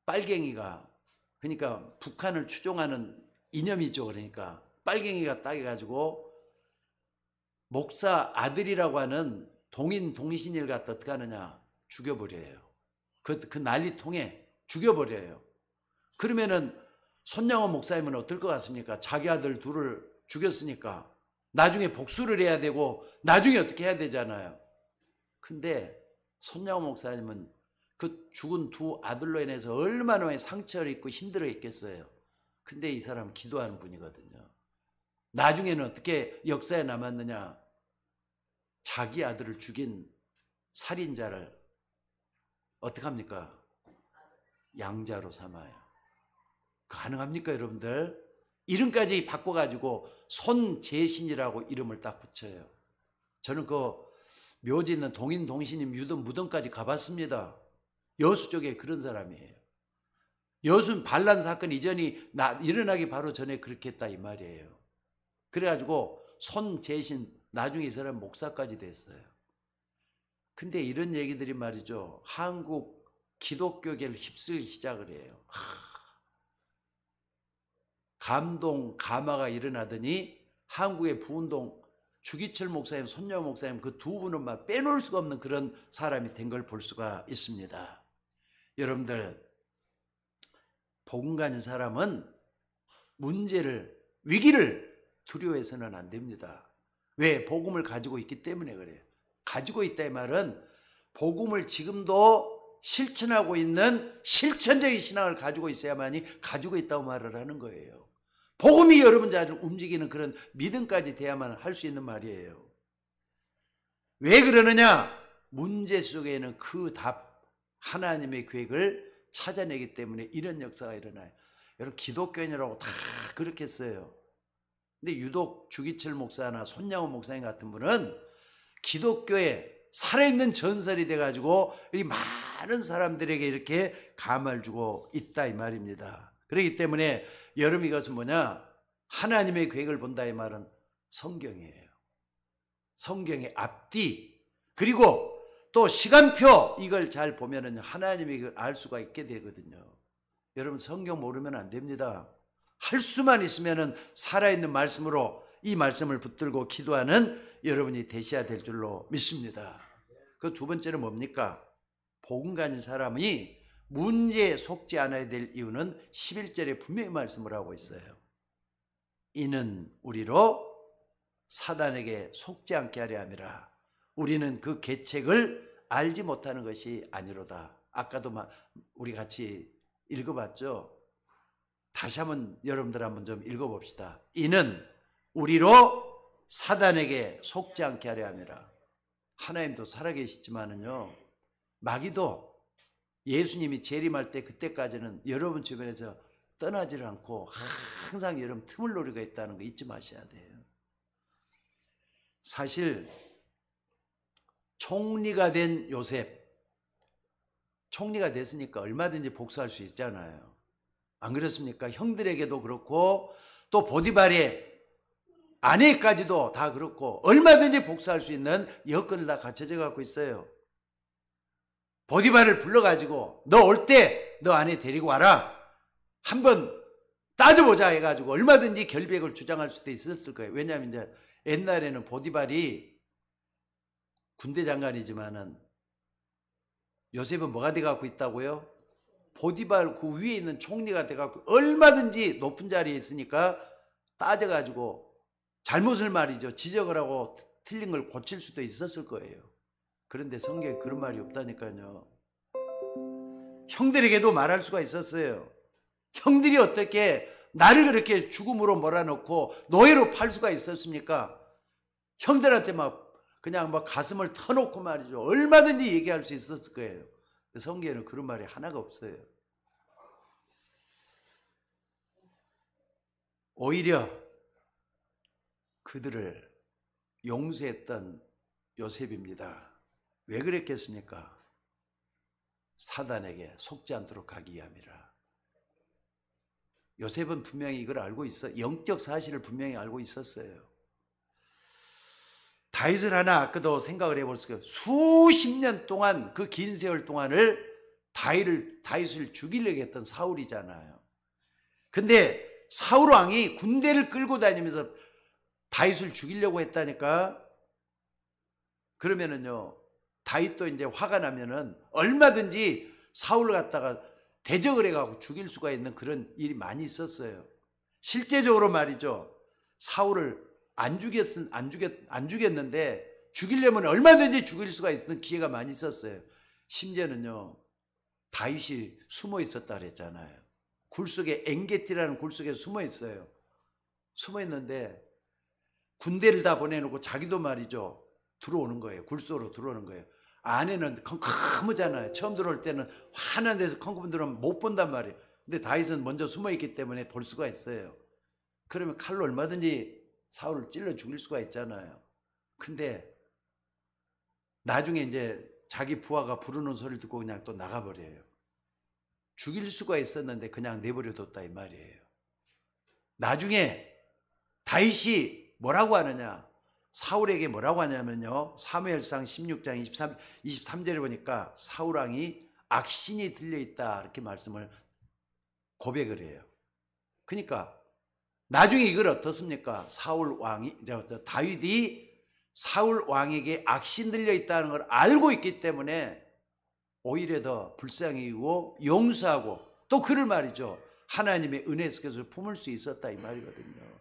빨갱이가, 그러니까 북한을 추종하는 이념이죠. 그러니까 빨갱이가 딱 해가지고 목사 아들이라고 하는 동인 동신이를 갖다 어떻게 하느냐? 죽여버려요. 그 난리통에 죽여버려요. 그러면은 손양호 목사님은 어떨 것 같습니까? 자기 아들 둘을 죽였으니까 나중에 복수를 해야 되고 나중에 어떻게 해야 되잖아요. 근데 손양호 목사님은 그 죽은 두 아들로 인해서 얼마나 많이 상처를 입고 힘들어 했겠어요. 근데 이 사람은 기도하는 분이거든요. 나중에는 어떻게 역사에 남았느냐? 자기 아들을 죽인 살인자를 어떻게 합니까? 양자로 삼아요. 가능합니까, 여러분들? 이름까지 바꿔가지고 손재신이라고 이름을 딱 붙여요. 저는 그 묘지 있는 동인 동신이 무덤까지 가봤습니다. 여수 쪽에 그런 사람이에요. 여수 반란 사건 이전이 일어나기 바로 전에 그렇게 했다 이 말이에요. 그래가지고 손재신 나중에 이 사람 목사까지 됐어요. 근데 이런 얘기들이 말이죠. 한국 기독교계를 휩쓸기 시작을 해요. 감동, 감화가 일어나더니 한국의 부운동 주기철 목사님, 손양호 목사님 그 두 분은 막 빼놓을 수가 없는 그런 사람이 된 걸 볼 수가 있습니다. 여러분들, 복음 가진 사람은 문제를, 위기를 두려워해서는 안 됩니다. 왜? 복음을 가지고 있기 때문에 그래요. 가지고 있다 이 말은 복음을 지금도 실천하고 있는 실천적인 신앙을 가지고 있어야만이 가지고 있다고 말을 하는 거예요. 복음이 여러분 자를 움직이는 그런 믿음까지 돼야만 할 수 있는 말이에요. 왜 그러느냐? 문제 속에는 그 답, 하나님의 계획을 찾아내기 때문에 이런 역사가 일어나요. 여러분, 기독교인이라고 다 그렇게 써요. 근데 유독 주기철 목사나 손양호 목사님 같은 분은 기독교에 살아있는 전설이 돼가지고 이 많은 사람들에게 이렇게 감화를 주고 있다 이 말입니다. 그렇기 때문에 여러분, 이것은 뭐냐? 하나님의 계획을 본다 이 말은 성경이에요. 성경의 앞뒤, 그리고 또 시간표, 이걸 잘 보면은 하나님이 이걸 알 수가 있게 되거든요. 여러분, 성경 모르면 안 됩니다. 할 수만 있으면은 살아있는 말씀으로 이 말씀을 붙들고 기도하는 여러분이 되셔야 될 줄로 믿습니다. 그 두 번째는 뭡니까? 복음 가진 사람이 문제에 속지 않아야 될 이유는 11절에 분명히 말씀을 하고 있어요. 이는 우리로 사단에게 속지 않게 하려 함이라. 우리는 그 계책을 알지 못하는 것이 아니로다. 아까도 우리 같이 읽어봤죠? 다시 한번 여러분들 한번 좀 읽어봅시다. 이는 우리로 사단에게 속지 않게 하려 함이라. 하나님도 살아계시지만은요, 마귀도 예수님이 재림할 때 그때까지는 여러분 주변에서 떠나질 않고 항상 여러분 틈을 노리고 있다는 거 잊지 마셔야 돼요. 사실 총리가 된 요셉, 총리가 됐으니까 얼마든지 복수할 수 있잖아요. 안 그렇습니까? 형들에게도 그렇고 또 보디발의 아내까지도 다 그렇고 얼마든지 복수할 수 있는 여건을 다 갖춰져 갖고 있어요. 보디발을 불러가지고 너 올 때 너 아내 데리고 와라, 한번 따져보자 해가지고 얼마든지 결백을 주장할 수도 있었을 거예요. 왜냐하면 이제 옛날에는 보디발이 군대 장관이지만은 요셉은 뭐가 돼 갖고 있다고요? 보디발 그 위에 있는 총리가 돼갖고 얼마든지 높은 자리에 있으니까 따져가지고 잘못을 말이죠. 지적을 하고 틀린 걸 고칠 수도 있었을 거예요. 그런데 성경에 그런 말이 없다니까요. 형들에게도 말할 수가 있었어요. 형들이 어떻게 나를 그렇게 죽음으로 몰아넣고 노예로 팔 수가 있었습니까? 형들한테 그냥 가슴을 터놓고 말이죠. 얼마든지 얘기할 수 있었을 거예요. 성경에는 그런 말이 하나가 없어요. 오히려 그들을 용서했던 요셉입니다. 왜 그랬겠습니까? 사단에게 속지 않도록 하기 위함이라. 요셉은 분명히 이걸 알고 영적 사실을 분명히 알고 있었어요. 다윗을 하나 아까도 생각을 해볼 수가 있어요. 수십 년 동안 그 긴 세월 동안을 다윗을 죽이려고 했던 사울이잖아요. 근데 사울 왕이 군대를 끌고 다니면서 다윗을 죽이려고 했다니까. 그러면은요, 다윗도 이제 화가 나면은 얼마든지 사울을 갖다가 대적을 해가지고 죽일 수가 있는 그런 일이 많이 있었어요. 실제적으로 말이죠. 사울을 안 죽였는데 죽이려면 얼마든지 죽일 수가 있는 기회가 많이 있었어요. 심지어는요, 다윗이 숨어 있었다 그랬잖아요. 굴속에 엔게티라는 굴속에 숨어 있어요. 숨어 있는데 군대를 다 보내놓고 자기도 말이죠. 들어오는 거예요. 굴속으로 들어오는 거예요. 안에는 컴컴하잖아요. 처음 들어올 때는 환한 데서 컴컴 들어오면 못 본단 말이에요. 근데 다윗은 먼저 숨어 있기 때문에 볼 수가 있어요. 그러면 칼로 얼마든지 사울을 찔러 죽일 수가 있잖아요. 근데 나중에 이제 자기 부하가 부르는 소리를 듣고 그냥 또 나가버려요. 죽일 수가 있었는데 그냥 내버려뒀다 이 말이에요. 나중에 다윗이 뭐라고 하느냐, 사울에게 뭐라고 하냐면요, 사무엘상 16장 23절에 보니까 사울왕이 악신이 들려있다 이렇게 말씀을 고백을 해요. 그러니까 나중에 이걸 어떻습니까? 다윗이 사울 왕에게 악신 들려있다는 걸 알고 있기 때문에 오히려 더 불쌍히고 용서하고 또 그를 말이죠, 하나님의 은혜 속에서 품을 수 있었다 이 말이거든요.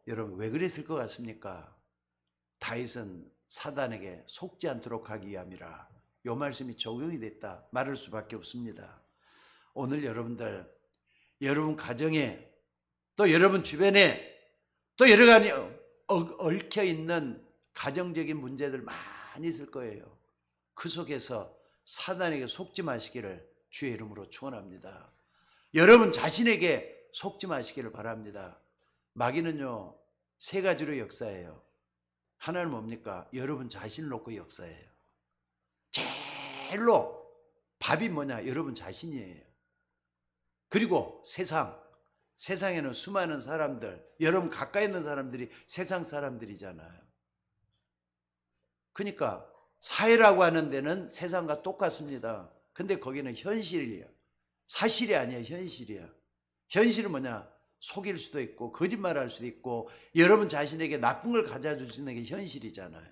여러분, 왜 그랬을 것 같습니까? 다윗은 사단에게 속지 않도록 하기 위함이라. 이 말씀이 적용이 됐다 말할 수밖에 없습니다. 오늘 여러분 가정에 또 여러분 주변에 또 여러 가지 얽혀있는 가정적인 문제들 많이 있을 거예요. 그 속에서 사단에게 속지 마시기를 주의 이름으로 축원합니다. 여러분 자신에게 속지 마시기를 바랍니다. 마귀는요, 세 가지로 역사해요. 하나는 뭡니까? 여러분 자신을 놓고 역사해요. 제일로 밥이 뭐냐? 여러분 자신이에요. 그리고 세상에는 수많은 사람들, 여러분 가까이 있는 사람들이 세상 사람들이잖아요. 그러니까 사회라고 하는 데는 세상과 똑같습니다. 근데 거기는 현실이에요. 사실이 아니에요. 현실이야. 현실은 뭐냐? 속일 수도 있고 거짓말할 수도 있고 여러분 자신에게 나쁜 걸 가져줄 수 있는 게 현실이잖아요.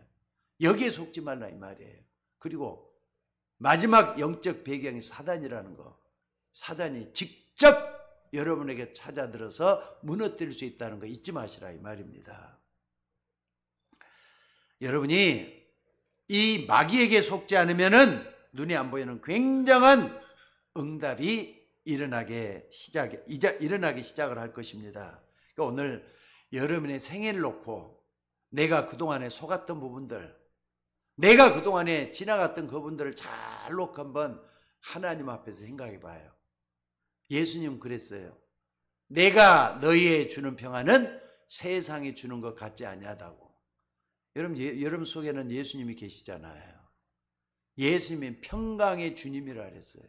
여기에 속지 말라 이 말이에요. 그리고 마지막 영적 배경이 사단이라는 거. 사단이 직접 여러분에게 찾아들어서 무너뜨릴 수 있다는 거 잊지 마시라 이 말입니다. 여러분이 이 마귀에게 속지 않으면은 눈에 안 보이는 굉장한 응답이 일어나기 시작을 할 것입니다. 그러니까 오늘 여러분의 생애를 놓고 내가 그동안에 속았던 부분들, 내가 그동안에 지나갔던 그분들을 잘 놓고 한번 하나님 앞에서 생각해 봐요. 예수님 그랬어요. 내가 너희에 주는 평안은 세상이 주는 것 같지 아니하다고. 여러분 속에는 예수님이 계시잖아요. 예수님이 평강의 주님이라 그랬어요.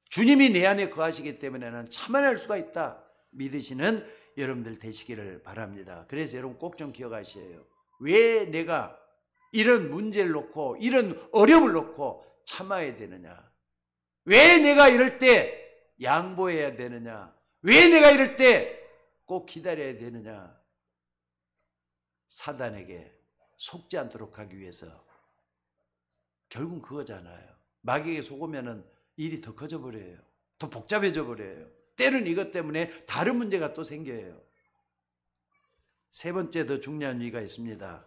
주님이 내 안에 거하시기 때문에 나는 참아낼 수가 있다 믿으시는 여러분들 되시기를 바랍니다. 그래서 여러분 꼭 좀 기억하셔요. 왜 내가 이런 문제를 놓고 이런 어려움을 놓고 참아야 되느냐? 왜 내가 이럴 때 양보해야 되느냐? 왜 내가 이럴 때 꼭 기다려야 되느냐? 사단에게 속지 않도록 하기 위해서. 결국은 그거잖아요. 마귀에게 속으면은 일이 더 커져 버려요. 더 복잡해져 버려요. 때는 이것 때문에 다른 문제가 또 생겨요. 세 번째 더 중요한 이유가 있습니다.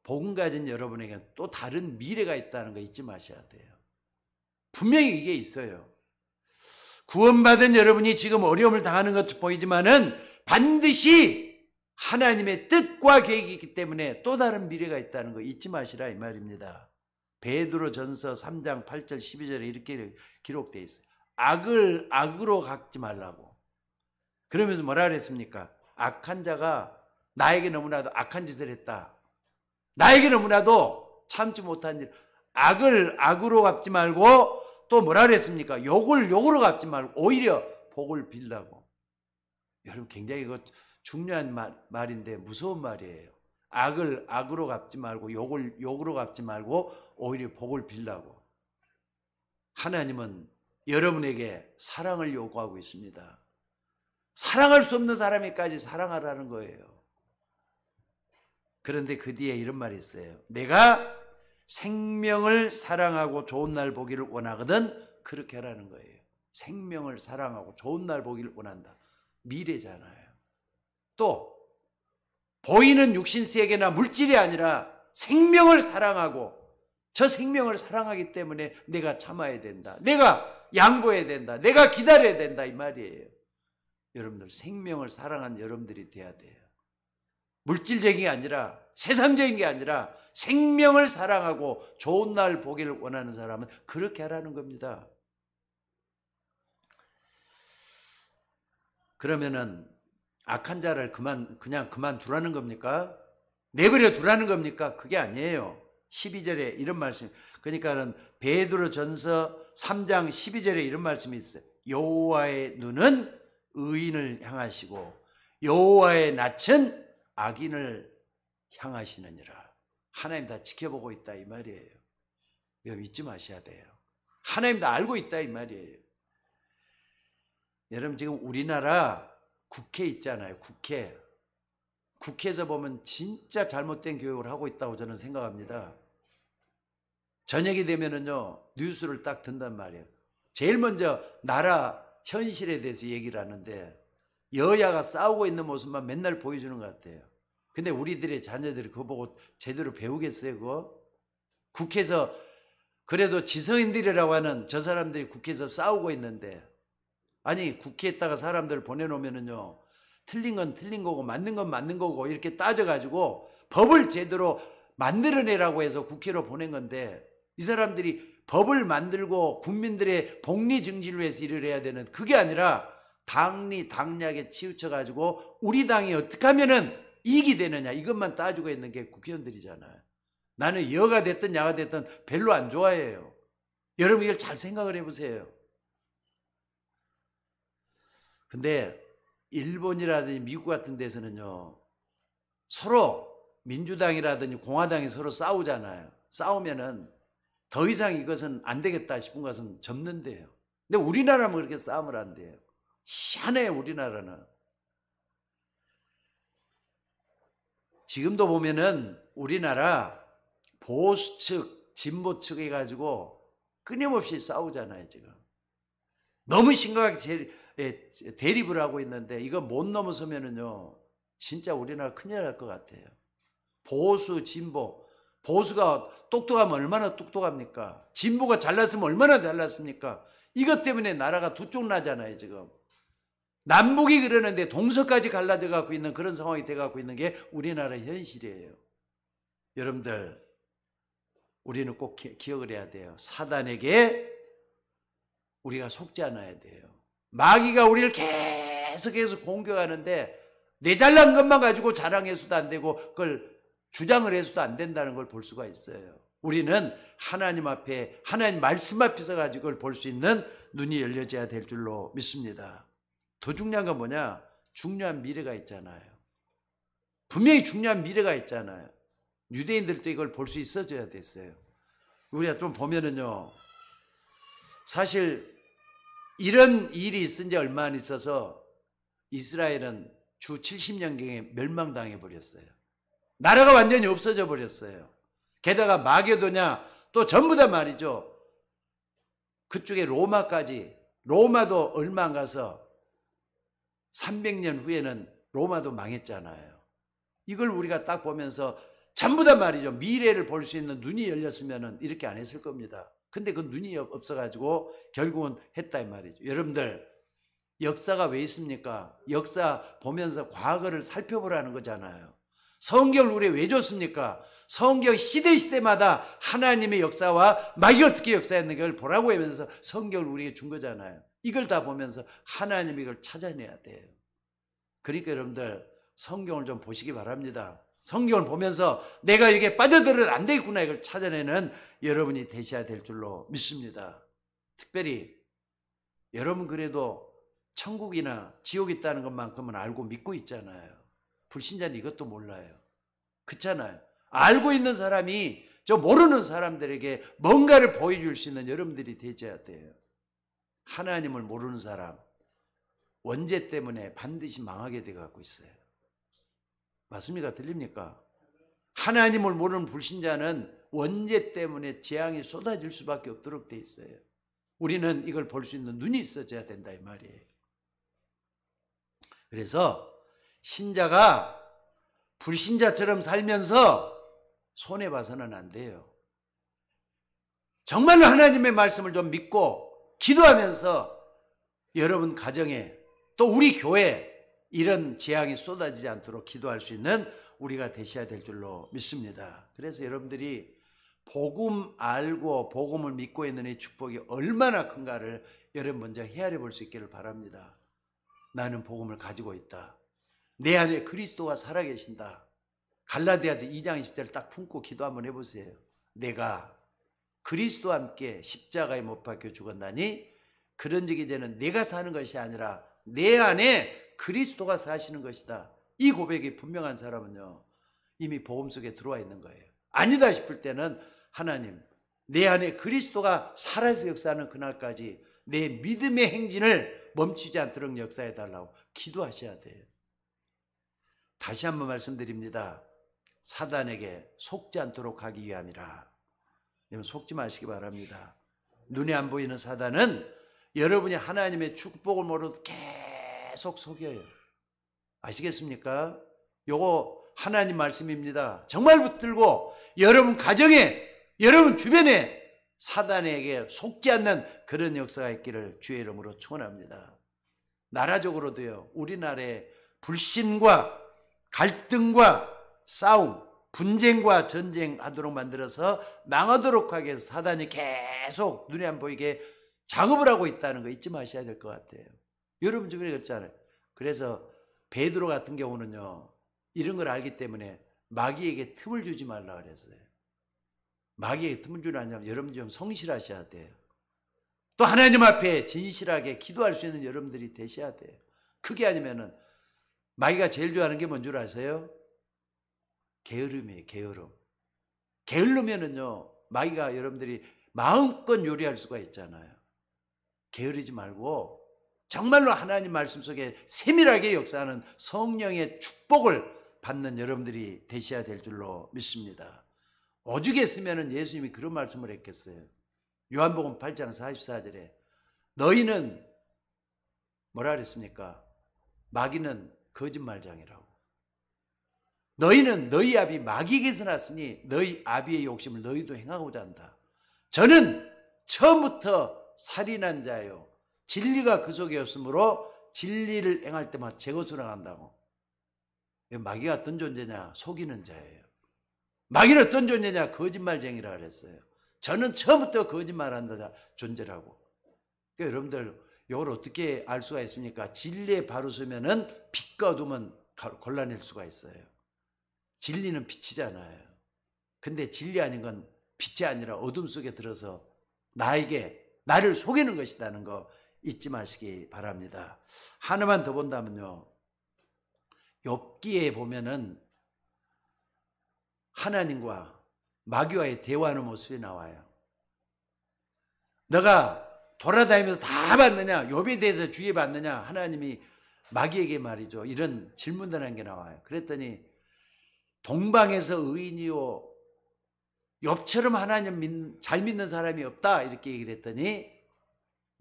복음 가진 여러분에게는 또 다른 미래가 있다는 거 잊지 마셔야 돼요. 분명히 이게 있어요. 구원받은 여러분이 지금 어려움을 당하는 것 보이지만은 반드시 하나님의 뜻과 계획이 있기 때문에 또 다른 미래가 있다는 거 잊지 마시라 이 말입니다. 베드로전서 3장 8절 12절에 이렇게 기록되어 있어요. 악을 악으로 갚지 말라고. 그러면서 뭐라 그랬습니까? 악한 자가 나에게 너무나도 악한 짓을 했다. 나에게 너무나도 참지 못한 일, 악을 악으로 갚지 말고 또 뭐라 그랬습니까? 욕을 욕으로 갚지 말고 오히려 복을 빌라고. 여러분 굉장히 이거 중요한 말인데 무서운 말이에요. 악을 악으로 갚지 말고 욕을 욕으로 갚지 말고 오히려 복을 빌라고. 하나님은 여러분에게 사랑을 요구하고 있습니다. 사랑할 수 없는 사람에까지 사랑하라는 거예요. 그런데 그 뒤에 이런 말이 있어요. 내가 생명을 사랑하고 좋은 날 보기를 원하거든 그렇게 하라는 거예요. 생명을 사랑하고 좋은 날 보기를 원한다. 미래잖아요. 또 보이는 육신세계나 물질이 아니라 생명을 사랑하고 저 생명을 사랑하기 때문에 내가 참아야 된다. 내가 양보해야 된다. 내가 기다려야 된다 이 말이에요. 여러분들 생명을 사랑하는 여러분들이 돼야 돼요. 물질적인 게 아니라 세상적인 게 아니라 생명을 사랑하고 좋은 날 보기를 원하는 사람은 그렇게 하라는 겁니다. 그러면은 악한 자를 그냥 그만두라는 겁니까? 내버려 두라는 겁니까? 그게 아니에요. 12절에 이런 말씀, 그러니까는 베드로전서 3장 12절에 이런 말씀이 있어요. 여호와의 눈은 의인을 향하시고 여호와의 낯은 악인을 향하시느니라. 하나님 다 지켜보고 있다 이 말이에요. 여러분 잊지 마셔야 돼요. 하나님 다 알고 있다 이 말이에요. 여러분 지금 우리나라 국회 있잖아요. 국회에서 보면 진짜 잘못된 교육을 하고 있다고 저는 생각합니다. 저녁이 되면은요 뉴스를 딱 든단 말이에요. 제일 먼저 나라 현실에 대해서 얘기를 하는데 여야가 싸우고 있는 모습만 맨날 보여주는 것 같아요. 근데 우리들의 자녀들이 그거 보고 제대로 배우겠어요 그거? 국회에서 그래도 지성인들이라고 하는 저 사람들이 국회에서 싸우고 있는데, 아니 국회에다가 사람들을 보내놓으면은요 틀린 건 틀린 거고 맞는 건 맞는 거고 이렇게 따져가지고 법을 제대로 만들어내라고 해서 국회로 보낸 건데, 이 사람들이 법을 만들고 국민들의 복리 증진을 위해서 일을 해야 되는 그게 아니라 당리 당략에 치우쳐가지고 우리 당이 어떻게 하면은 이익이 되느냐 이것만 따지고 있는 게 국회의원들이잖아요. 나는 여가 됐든 야가 됐든 별로 안 좋아해요. 여러분 이걸 잘 생각을 해보세요. 근데 일본이라든지 미국 같은 데서는요 서로 민주당이라든지 공화당이 서로 싸우잖아요. 싸우면은 더 이상 이것은 안 되겠다 싶은 것은 접는데요. 근데 우리나라는 그렇게 싸움을 안 돼요. 희한해요 우리나라는. 지금도 보면은 우리나라 보수 측, 진보 측 해가지고 끊임없이 싸우잖아요 지금. 너무 심각하게 대립을 하고 있는데 이거 못 넘어서면은요 진짜 우리나라 큰일 날 것 같아요. 보수, 진보. 보수가 똑똑하면 얼마나 똑똑합니까? 진보가 잘났으면 얼마나 잘났습니까? 이것 때문에 나라가 두 쪽 나잖아요 지금. 남북이 그러는데 동서까지 갈라져 갖고 있는 그런 상황이 돼 갖고 있는 게 우리나라 현실이에요. 여러분들 우리는 꼭 기억을 해야 돼요. 사단에게 우리가 속지 않아야 돼요. 마귀가 우리를 계속해서 공격하는데 내 잘난 것만 가지고 자랑해서도 안 되고 그걸 주장을 해서도 안 된다는 걸 볼 수가 있어요. 우리는 하나님 앞에, 하나님 말씀 앞에서 가지고 그걸 볼 수 있는 눈이 열려져야 될 줄로 믿습니다. 더 중요한 건 뭐냐? 중요한 미래가 있잖아요. 분명히 중요한 미래가 있잖아요. 유대인들도 이걸 볼 수 있어져야 됐어요. 우리가 좀 보면은요, 사실 이런 일이 있은 지 얼마 안 있어서 이스라엘은 주 70년경에 멸망당해 버렸어요. 나라가 완전히 없어져 버렸어요. 게다가 마게도냐 또 전부 다 말이죠. 그쪽에 로마까지, 로마도 얼마 안 가서 300년 후에는 로마도 망했잖아요. 이걸 우리가 딱 보면서 전부 다 말이죠. 미래를 볼 수 있는 눈이 열렸으면 이렇게 안 했을 겁니다. 근데 그 눈이 없어가지고 결국은 했다 이 말이죠. 여러분들, 역사가 왜 있습니까? 역사 보면서 과거를 살펴보라는 거잖아요. 성경을 우리 왜 줬습니까? 성경 시대마다 하나님의 역사와 마귀가 어떻게 역사했는가를 보라고 하면서 성경을 우리에게 준 거잖아요. 이걸 다 보면서 하나님이 이걸 찾아내야 돼요. 그러니까 여러분들 성경을 좀 보시기 바랍니다. 성경을 보면서 내가 여기에 빠져들어도 안 되겠구나 이걸 찾아내는 여러분이 되셔야 될 줄로 믿습니다. 특별히 여러분 그래도 천국이나 지옥이 있다는 것만큼은 알고 믿고 있잖아요. 불신자는 이것도 몰라요. 그렇잖아요. 알고 있는 사람이 저 모르는 사람들에게 뭔가를 보여줄 수 있는 여러분들이 되셔야 돼요. 하나님을 모르는 사람 원죄 때문에 반드시 망하게 돼 갖고 있어요. 맞습니까? 들립니까? 하나님을 모르는 불신자는 원죄 때문에 재앙이 쏟아질 수밖에 없도록 돼 있어요. 우리는 이걸 볼 수 있는 눈이 있어져야 된다 이 말이에요. 그래서 신자가 불신자처럼 살면서 손해봐서는 안 돼요. 정말로 하나님의 말씀을 좀 믿고 기도하면서 여러분 가정에 또 우리 교회에 이런 재앙이 쏟아지지 않도록 기도할 수 있는 우리가 되셔야 될 줄로 믿습니다. 그래서 여러분들이 복음 알고 복음을 믿고 있는 이 축복이 얼마나 큰가를 여러분 먼저 헤아려 볼 수 있기를 바랍니다. 나는 복음을 가지고 있다. 내 안에 그리스도가 살아계신다. 갈라디아서 2장 20절을 딱 품고 기도 한번 해보세요. 내가 그리스도와 함께 십자가에 못 박혀 죽었나니 그런즉 이제는 내가 사는 것이 아니라 내 안에 그리스도가 사시는 것이다. 이 고백이 분명한 사람은요 이미 복음 속에 들어와 있는 거예요. 아니다 싶을 때는 하나님 내 안에 그리스도가 살아서 역사하는 그날까지 내 믿음의 행진을 멈추지 않도록 역사해 달라고 기도하셔야 돼요. 다시 한번 말씀드립니다. 사단에게 속지 않도록 하기 위함이라. 여러분 속지 마시기 바랍니다. 눈에 안 보이는 사단은 여러분이 하나님의 축복을 모르고 계속 속여요. 아시겠습니까? 요거 하나님 말씀입니다. 정말 붙들고 여러분 가정에 여러분 주변에 사단에게 속지 않는 그런 역사가 있기를 주의 이름으로 축원합니다. 나라적으로도요. 우리나라에 불신과 갈등과 싸움, 분쟁과 전쟁하도록 만들어서 망하도록 하기 위해서 사단이 계속 눈에 안 보이게 작업을 하고 있다는 거 잊지 마셔야 될 것 같아요. 여러분 주변에 그렇잖아요. 그래서 베드로 같은 경우는요. 이런 걸 알기 때문에 마귀에게 틈을 주지 말라 그랬어요. 마귀에게 틈을 주라면 여러분 좀 성실하셔야 돼요. 또 하나님 앞에 진실하게 기도할 수 있는 여러분들이 되셔야 돼요. 그게 아니면은 마귀가 제일 좋아하는 게 뭔 줄 아세요? 게으름이에요. 게으름. 게으르면은요 마귀가 여러분들이 마음껏 요리할 수가 있잖아요. 게으르지 말고 정말로 하나님 말씀 속에 세밀하게 역사하는 성령의 축복을 받는 여러분들이 되셔야 될 줄로 믿습니다. 오죽했으면 예수님이 그런 말씀을 했겠어요. 요한복음 8장 44절에 너희는 뭐라 그랬습니까? 마귀는 거짓말장이라고. 너희는 너희 아비 마귀에게서 났으니 너희 아비의 욕심을 너희도 행하고자 한다. 저는 처음부터 살인한 자요 진리가 그 속에 없으므로 진리를 행할 때마다 제 것으로 나간다고. 마귀가 어떤 존재냐? 속이는 자예요. 마귀는 어떤 존재냐? 거짓말쟁이라 그랬어요. 저는 처음부터 거짓말한다 존재라고. 그러니까 여러분들 이걸 어떻게 알 수가 있습니까? 진리에 바로 서면은 빛과 어둠은 골라낼 수가 있어요. 진리는 빛이잖아요. 근데 진리 아닌 건 빛이 아니라 어둠 속에 들어서 나를 속이는 것이라는 거 잊지 마시기 바랍니다. 하나만 더 본다면요. 욥기에 보면은 하나님과 마귀와의 대화하는 모습이 나와요. 너가 돌아다니면서 다 봤느냐? 욥에 대해서 주의 받느냐? 하나님이 마귀에게 말이죠. 이런 질문을 한 게 나와요. 그랬더니 동방에서 의인이요 욥처럼 하나님 잘 믿는 사람이 없다 이렇게 얘기를 했더니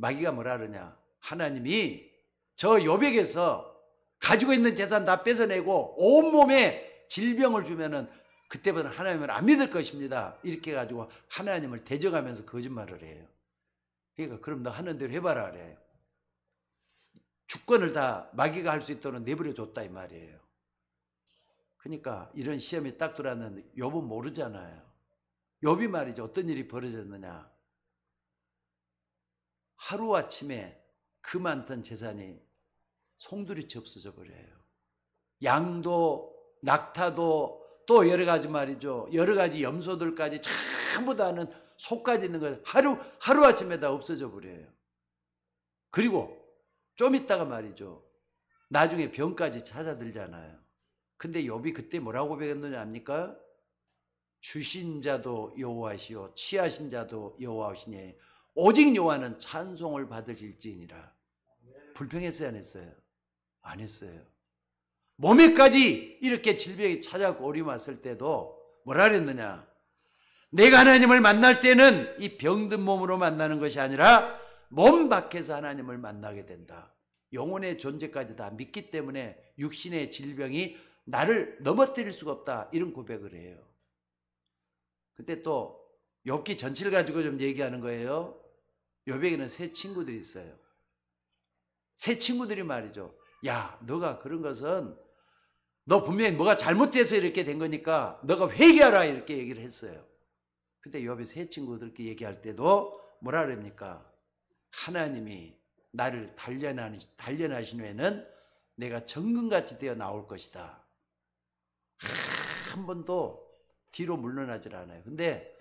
마귀가 뭐라 그러냐? 하나님이 저 욥에게서 가지고 있는 재산 다 뺏어내고 온몸에 질병을 주면은 그때부터 하나님을 안 믿을 것입니다. 이렇게 가지고 하나님을 대적하면서 거짓말을 해요. 그러니까 그럼 너 하는 대로 해봐라 그래요. 주권을 다 마귀가 할 수 있도록 내버려 줬다 이 말이에요. 그러니까 이런 시험이 딱 들어왔는데 욥은 모르잖아요. 욥이 말이죠. 어떤 일이 벌어졌느냐. 하루아침에 그 많던 재산이 송두리째 없어져 버려요. 양도 낙타도 또 여러 가지 말이죠. 여러 가지 염소들까지 전부 다는 속까지 있는 거 하루아침에 다 없어져 버려요. 그리고 좀 있다가 말이죠. 나중에 병까지 찾아들잖아요. 근데 욥이 그때 뭐라고 배웠느냐 압니까? 주신 자도 여호와시요 취하신 자도 여호와시니 오직 여호와는 찬송을 받으실지니라. 불평했어요 안 했어요? 안 했어요. 몸에까지 이렇게 질병이 찾아오고 오리 왔을 때도 뭐라 그랬느냐? 내가 하나님을 만날 때는 이 병든 몸으로 만나는 것이 아니라 몸 밖에서 하나님을 만나게 된다. 영혼의 존재까지 다 믿기 때문에 육신의 질병이 나를 넘어뜨릴 수가 없다. 이런 고백을 해요. 그때 또 욥기 전체를 가지고 좀 얘기하는 거예요. 욥에게는 세 친구들이 있어요. 세 친구들이 말이죠. 야, 너가 그런 것은 너 분명히 뭐가 잘못돼서 이렇게 된 거니까 너가 회개하라 이렇게 얘기를 했어요. 근데 욥이 세 친구들께 얘기할 때도 뭐라 그럽니까? 하나님이 나를 단련하신 후에는 내가 정금같이 되어 나올 것이다. 한 번도 뒤로 물러나질 않아요. 근데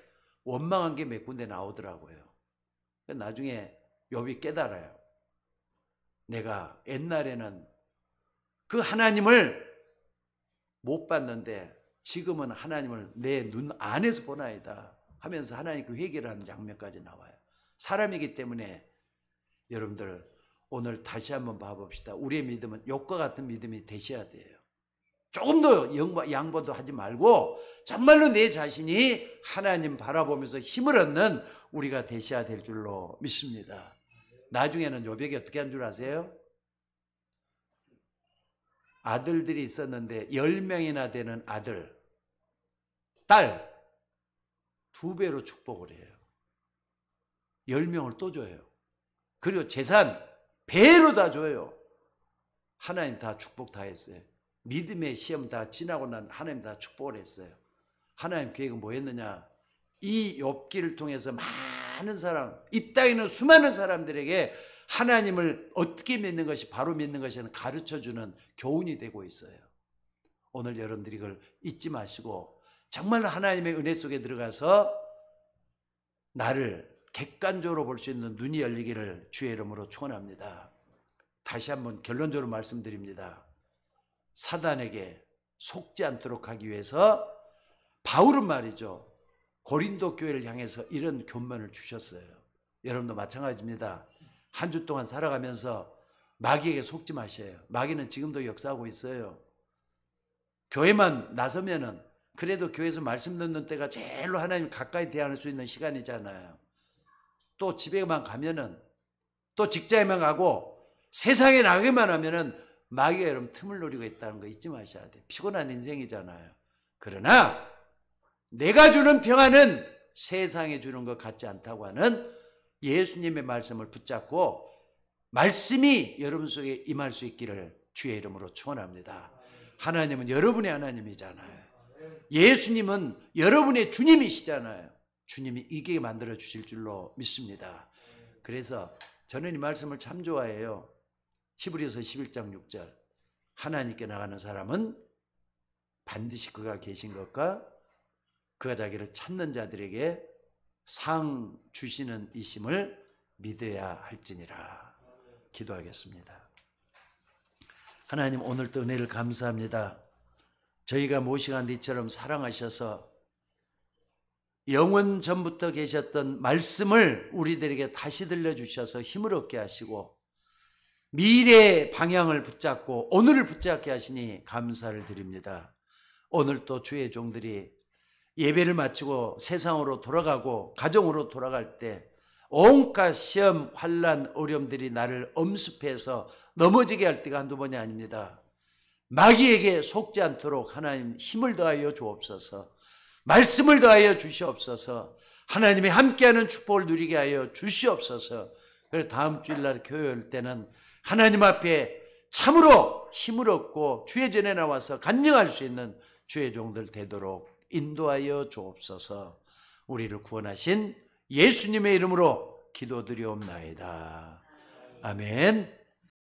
원망한 게 몇 군데 나오더라고요. 나중에 욥이 깨달아요. 내가 옛날에는 그 하나님을 못 봤는데 지금은 하나님을 내 눈 안에서 보나이다 하면서 하나님께 회개를 하는 장면까지 나와요. 사람이기 때문에 여러분들 오늘 다시 한번 봐봅시다. 우리의 믿음은 욥과 같은 믿음이 되셔야 돼요. 조금 더 양보도 하지 말고 정말로 내 자신이 하나님 바라보면서 힘을 얻는 우리가 되셔야 될 줄로 믿습니다. 나중에는 욥에게 어떻게 한 줄 아세요? 아들들이 있었는데 10명이나 되는 아들, 딸 2배로 축복을 해요. 10명을 또 줘요. 그리고 재산 배로 다 줘요. 하나님 다 축복 다 했어요. 믿음의 시험 다 지나고 난 하나님 다 축복을 했어요. 하나님 계획은 뭐였느냐? 이 욥기를 통해서 많은 사람, 이 땅에 있는 수많은 사람들에게 하나님을 어떻게 믿는 것이 바로 믿는 것이 가르쳐주는 교훈이 되고 있어요. 오늘 여러분들이 이걸 잊지 마시고 정말 하나님의 은혜 속에 들어가서 나를 객관적으로 볼 수 있는 눈이 열리기를 주의 이름으로 축원합니다. 다시 한번 결론적으로 말씀드립니다. 사단에게 속지 않도록 하기 위해서 바울은 말이죠. 고린도 교회를 향해서 이런 교훈을 주셨어요. 여러분도 마찬가지입니다. 한 주 동안 살아가면서 마귀에게 속지 마셔요. 마귀는 지금도 역사하고 있어요. 교회만 나서면은 그래도 교회에서 말씀 듣는 때가 제일로 하나님 가까이 대할 수 있는 시간이잖아요. 또 집에만 가면은 또 직장에만 가고 세상에 나가기만 하면은 마귀가 여러분 틈을 노리고 있다는 거 잊지 마셔야 돼요. 피곤한 인생이잖아요. 그러나 내가 주는 평안은 세상에 주는 것 같지 않다고 하는 예수님의 말씀을 붙잡고 말씀이 여러분 속에 임할 수 있기를 주의 이름으로 축원합니다. 하나님은 여러분의 하나님이잖아요. 예수님은 여러분의 주님이시잖아요. 주님이 이기게 만들어 주실 줄로 믿습니다. 그래서 저는 이 말씀을 참 좋아해요. 히브리서 11장 6절 하나님께 나가는 사람은 반드시 그가 계신 것과 그가 자기를 찾는 자들에게 상 주시는 이심을 믿어야 할지니라. 기도하겠습니다. 하나님 오늘도 은혜를 감사합니다. 저희가 모시간 뒤처럼 사랑하셔서 영원 전부터 계셨던 말씀을 우리들에게 다시 들려주셔서 힘을 얻게 하시고 미래의 방향을 붙잡고 오늘을 붙잡게 하시니 감사를 드립니다. 오늘 또 주의 종들이 예배를 마치고 세상으로 돌아가고 가정으로 돌아갈 때 온갖 시험, 환난, 어려움들이 나를 엄습해서 넘어지게 할 때가 한두 번이 아닙니다. 마귀에게 속지 않도록 하나님 힘을 더하여 주옵소서. 말씀을 더하여 주시옵소서. 하나님이 함께하는 축복을 누리게 하여 주시옵소서. 그래서 다음 주일날 교회 올 때는 하나님 앞에 참으로 힘을 얻고 주의 전에 나와서 간증할 수 있는 주의 종들 되도록 인도하여 주옵소서. 우리를 구원하신 예수님의 이름으로 기도드리옵나이다. 아멘.